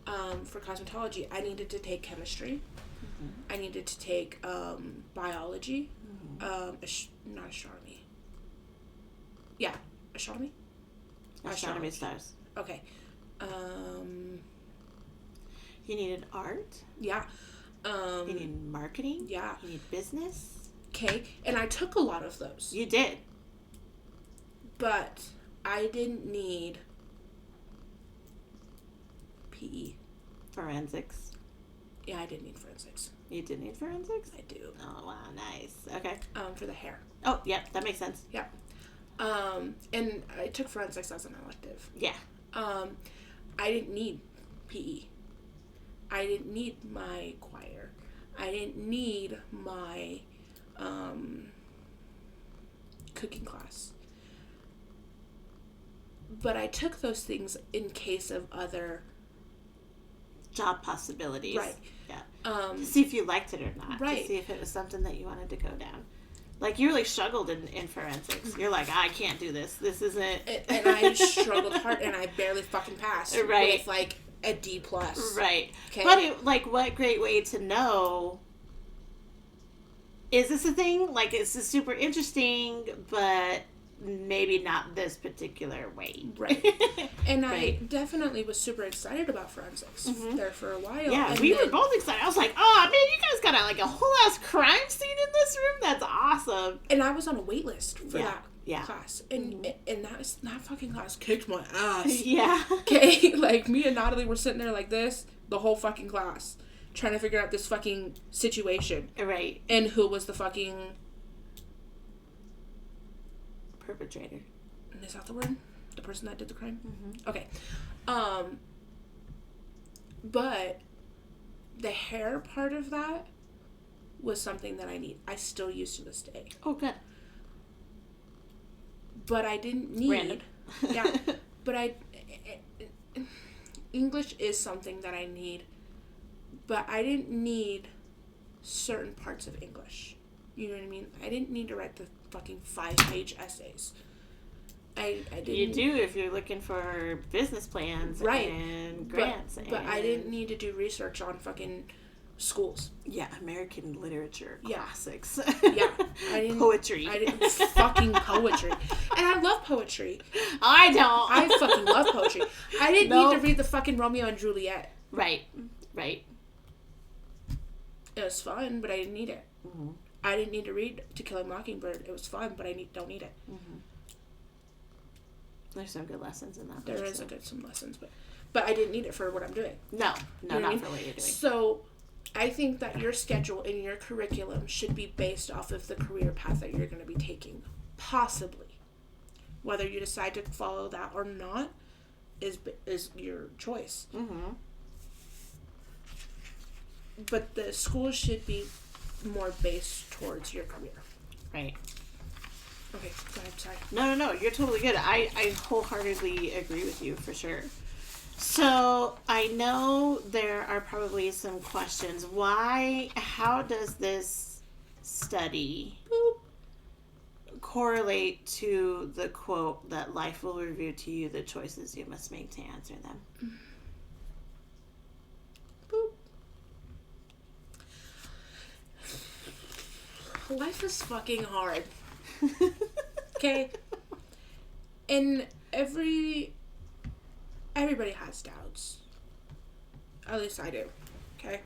for cosmetology, I needed to take chemistry. Mm-hmm. I needed to take biology. Mm-hmm. Not astronomy. Yeah. Astronomy? Astronomy stars. Okay. You needed art? Yeah. You need marketing? Yeah. You need business? Okay, and I took a lot of those. You did. But I didn't need PE. Forensics. Yeah, I didn't need forensics. You did need forensics? I do. Oh, wow, nice. Okay. For the hair. Oh, yeah, that makes sense. Yeah. And I took forensics as an elective. Yeah. I didn't need PE. I didn't need my choir. I didn't need my cooking class. But I took those things in case of other job possibilities. Right. Yeah. To see if you liked it or not. Right. To see if it was something that you wanted to go down. Like, you really struggled in forensics. You're like, I can't do this. This isn't... And I struggled hard, and I barely fucking passed. Right. With, like, a D+. Right. Okay. But, what great way to know... Is this a thing? Like, it's super interesting, but maybe not this particular way. Right. And right. I definitely was super excited about forensics there for a while. Yeah, and we were both excited. I was like, oh, man, you guys got a whole ass crime scene in this room? That's awesome. And I was on a wait list for that yeah. class. And that fucking class kicked my ass. Yeah. Okay? Like, me and Natalie were sitting there like this the whole fucking class, trying to figure out this fucking situation. Right. And who was the fucking... perpetrator. Is that the word? The person that did the crime? Mm-hmm. Okay. But the hair part of that was something that I need. I still use to this day. Oh, good. But I didn't need... Random. Yeah. But English is something that I need. But I didn't need certain parts of English. You know what I mean? I didn't need to write the fucking 5-page essays. I didn't. You do if you're looking for business plans and grants. But I didn't need to do research on fucking schools. Yeah, American literature classics. Yeah. Poetry. I didn't fucking poetry. And I love poetry. I don't. I fucking love poetry. I didn't need to read the fucking Romeo and Juliet. Right. It was fun, but I didn't need it. Mm-hmm. I didn't need to read To Kill a Mockingbird. It was fun, but I don't need it. Mm-hmm. There's some good lessons in that. There is some lessons, but I didn't need it for what I'm doing. No, you know not for what you're doing. So, I think that your schedule and your curriculum should be based off of the career path that you're going to be taking. Possibly. Whether you decide to follow that or not is your choice. Mm-hmm. But the school should be more based towards your career. Right. Okay, go ahead, sorry. No, you're totally good. I wholeheartedly agree with you for sure. So, I know there are probably some questions. How does this study correlate to the quote that life will reveal to you the choices you must make to answer them? Life is fucking hard. Okay? And everybody has doubts. At least I do. Okay?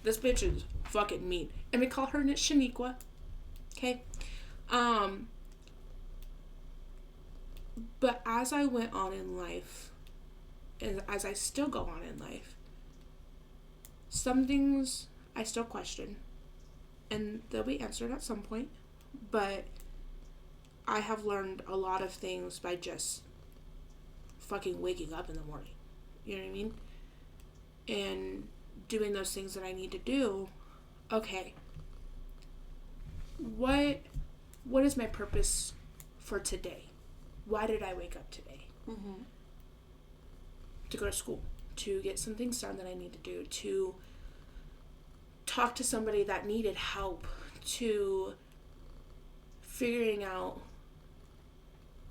This bitch is fucking mean. And we call her Shaniqua. Okay? But as I went on in life, and as I still go on in life, some things I still question. And they'll be answered at some point. But I have learned a lot of things by just fucking waking up in the morning. You know what I mean? And doing those things that I need to do. Okay. What is my purpose for today? Why did I wake up today? Mm-hmm. To go to school. To get some things done that I need to do. To talk to somebody that needed help, to figuring out,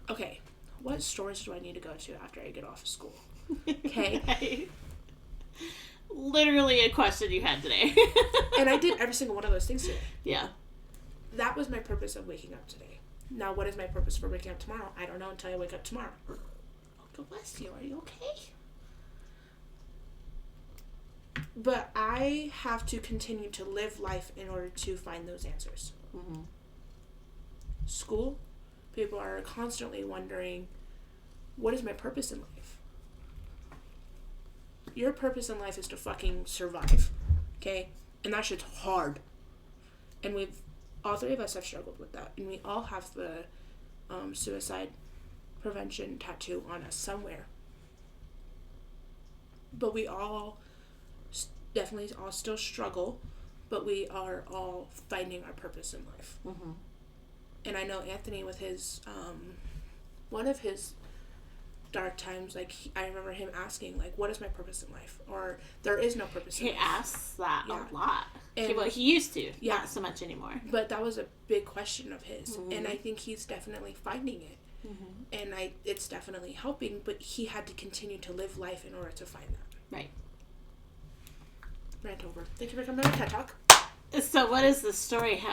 okay, what stores do I need to go to after I get off of school? Okay. Literally a question you had today. And I did every single one of those things today. Yeah. That was my purpose of waking up today. Now, what is my purpose for waking up tomorrow? I don't know until I wake up tomorrow. Oh, God bless you. Are you okay? But I have to continue to live life in order to find those answers. Mm-hmm. School, people are constantly wondering, what is my purpose in life? Your purpose in life is to fucking survive. Okay? And that shit's hard. And all three of us have struggled with that. And we all have the suicide prevention tattoo on us somewhere. But we all definitely all still struggle, but we are all finding our purpose in life. Mm-hmm. And I know Anthony, with his one of his dark times, like I remember him asking, like, what is my purpose in life? Or there is no purpose in life. He asks that Yeah. a lot. And He used to, yeah. not so much anymore. But that was a big question of his. Mm-hmm. And I think he's definitely finding it. Mm-hmm. And it's definitely helping, but he had to continue to live life in order to find that. Right. Rant over. Thank you for coming on TED Talk. So what is the story,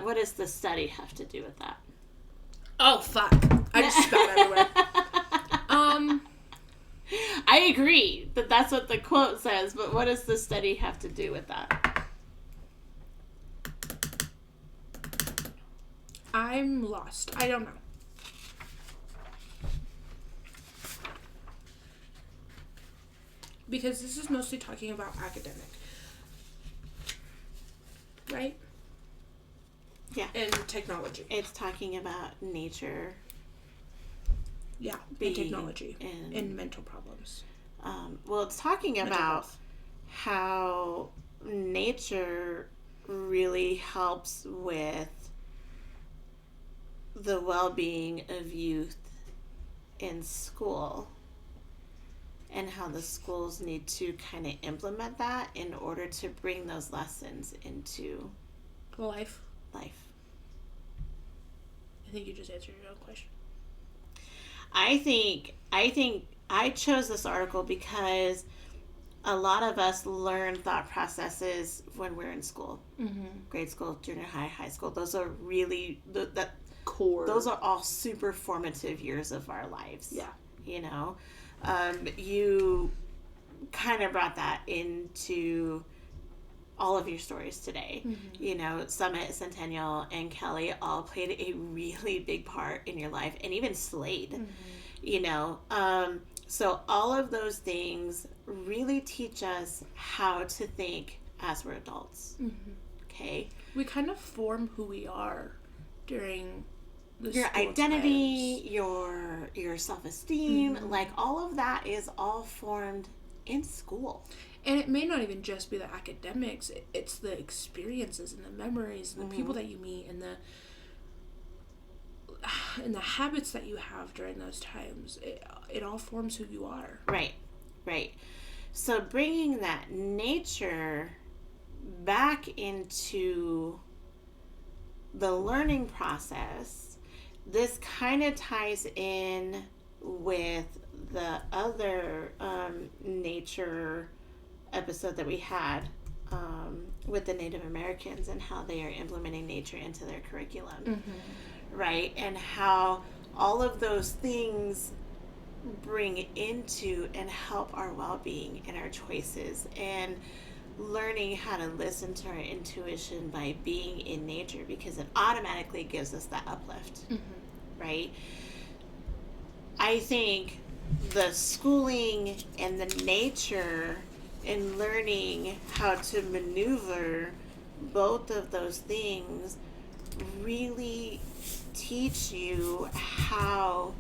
what does the study have to do with that? Oh, fuck. I just spelled everywhere. I agree that that's what the quote says, but what does the study have to do with that? I'm lost. I don't know. Because this is mostly talking about academic. Right? Yeah. And technology. It's talking about nature. Yeah, and technology. And mental problems. Well, it's talking about how nature really helps with the well-being of youth in school, and how the schools need to kind of implement that in order to bring those lessons into life. I think you just answered your own question. I think I chose this article because a lot of us learn thought processes when we're in school. Mm-hmm. Grade school, junior high, high school. Those are really that core. Those are all super formative years of our lives. Yeah. You know, you kind of brought that into all of your stories today. Mm-hmm. You know, Summit, Centennial, and Kelly all played a really big part in your life, and even Slade. Mm-hmm. You know, so all of those things really teach us how to think as we're adults. Mm-hmm. Okay, we kind of form who we are during your identity, your self-esteem, mm-hmm. like all of that is all formed in school. And it may not even just be the academics, it's the experiences and the memories and the mm-hmm. people that you meet and the habits that you have during those times. It all forms who you are. Right. So bringing that nature back into the learning process, this kind of ties in with the other nature episode that we had with the Native Americans and how they are implementing nature into their curriculum. Mm-hmm. Right? And how all of those things bring into and help our well-being and our choices, and learning how to listen to our intuition by being in nature, because it automatically gives us that uplift. Mm-hmm. Right? I think the schooling and the nature and learning how to maneuver both of those things really teach you how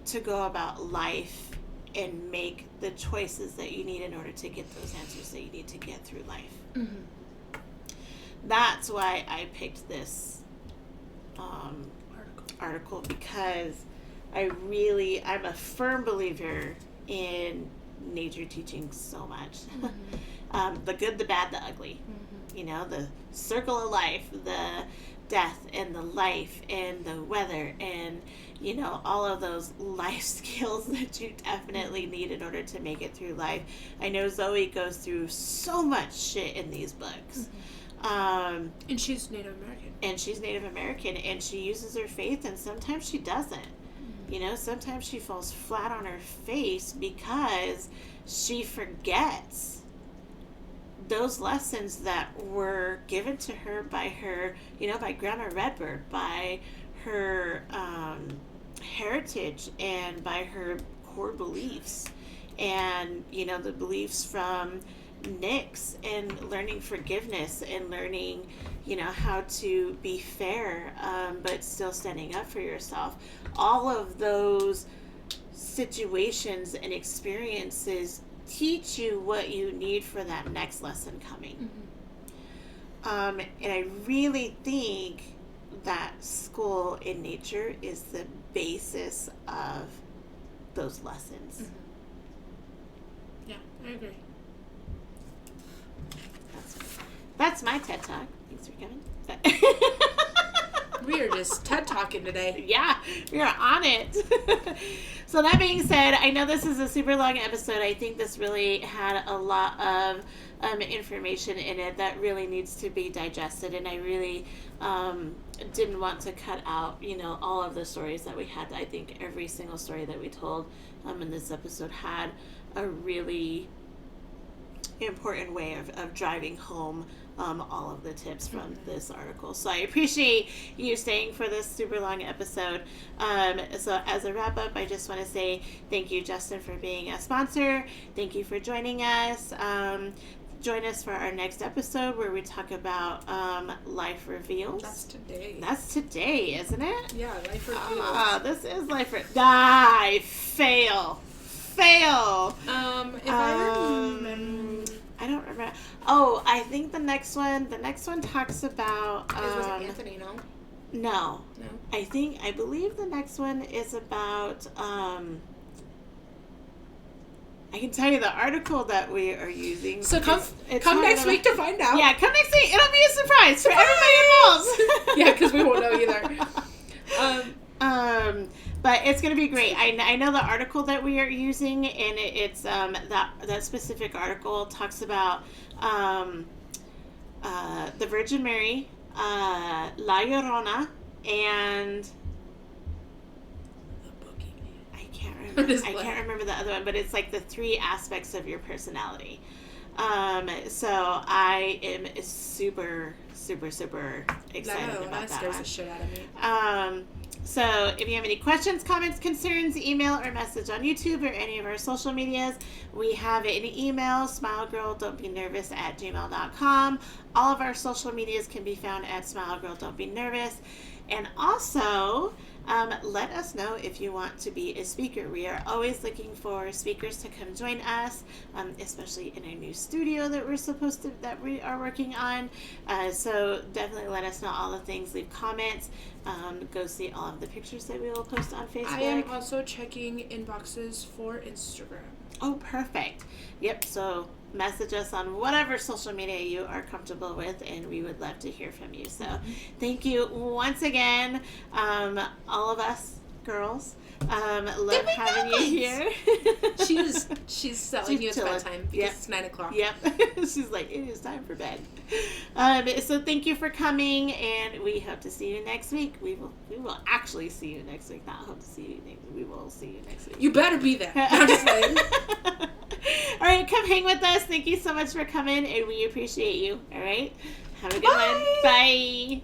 to go about life and make the choices that you need in order to get those answers that you need to get through life. Mm-hmm. That's why I picked this article, because I'm a firm believer in nature teaching so much. Mm-hmm. The good, the bad, the ugly. Mm-hmm. You know, the circle of life, the death and the life and the weather, and you know, all of those life skills that you definitely need in order to make it through life. I know Zoe goes through so much shit in these books. Mm-hmm. And she's Native American. And she uses her faith, and sometimes she doesn't. Mm-hmm. You know, sometimes she falls flat on her face because she forgets those lessons that were given to her by her, by Grandma Redbird, by her heritage, and by her core beliefs, and the beliefs from Nyx, and learning forgiveness, and learning how to be fair, but still standing up for yourself. All of those situations and experiences teach you what you need for that next lesson coming. And I really think that school in nature is the basis of those lessons. Yeah, I agree. That's my TED Talk. Thanks for coming. We are just TED Talking today. Yeah, we are on it. So that being said, I know this is a super long episode. I think this really had a lot of information in it that really needs to be digested, and I really didn't want to cut out, all of the stories that we had. I think every single story that we told in this episode had a really important way of driving home all of the tips from this article. So I appreciate you staying for this super long episode. So as a wrap up, I just want to say thank you, Justin, for being a sponsor. Thank you for joining us. Join us for our next episode where we talk about life reveals. That's today. That's today, isn't it? Yeah, life reveals. This is life Die. Fail. If I remember, I don't remember. Oh, I think the next one talks about. was it Anthony? No. I believe the next one is about. I can tell you the article that we are using. So come next week to find out. Yeah, come next week. It'll be a surprise for everybody involved. Yeah, because we won't know either. But it's going to be great. I know the article that we are using, and it's that specific article talks about the Virgin Mary, La Llorona, and I can't remember the other one, but it's like the 3 aspects of your personality. So I am super, super, super excited about that scares one. the shit out of me. So if you have any questions, comments, concerns, email or message on YouTube or any of our social medias. We have an email, smilegirldon'tbenervous@gmail.com. All of our social medias can be found at smilegirldon'tbenervous. And also, let us know if you want to be a speaker. We are always looking for speakers to come join us, especially in our new studio that we are working on. So definitely let us know all the things. Leave comments. Go see all of the pictures that we will post on Facebook. I am also checking inboxes for Instagram. Oh, perfect. Yep. So message us on whatever social media you are comfortable with, and we would love to hear from you. So thank you once again, all of us girls. Love having you here. She's selling you it's bedtime because it's 9:00. Yep. She's like, it is time for bed. So thank you for coming, and we hope to see you next week. We will actually see you next week. Not hope to see you next week. We will see you next week. You better be there. I'm just saying. All right, come hang with us. Thank you so much for coming, and we appreciate you. All right, have a good one. Bye.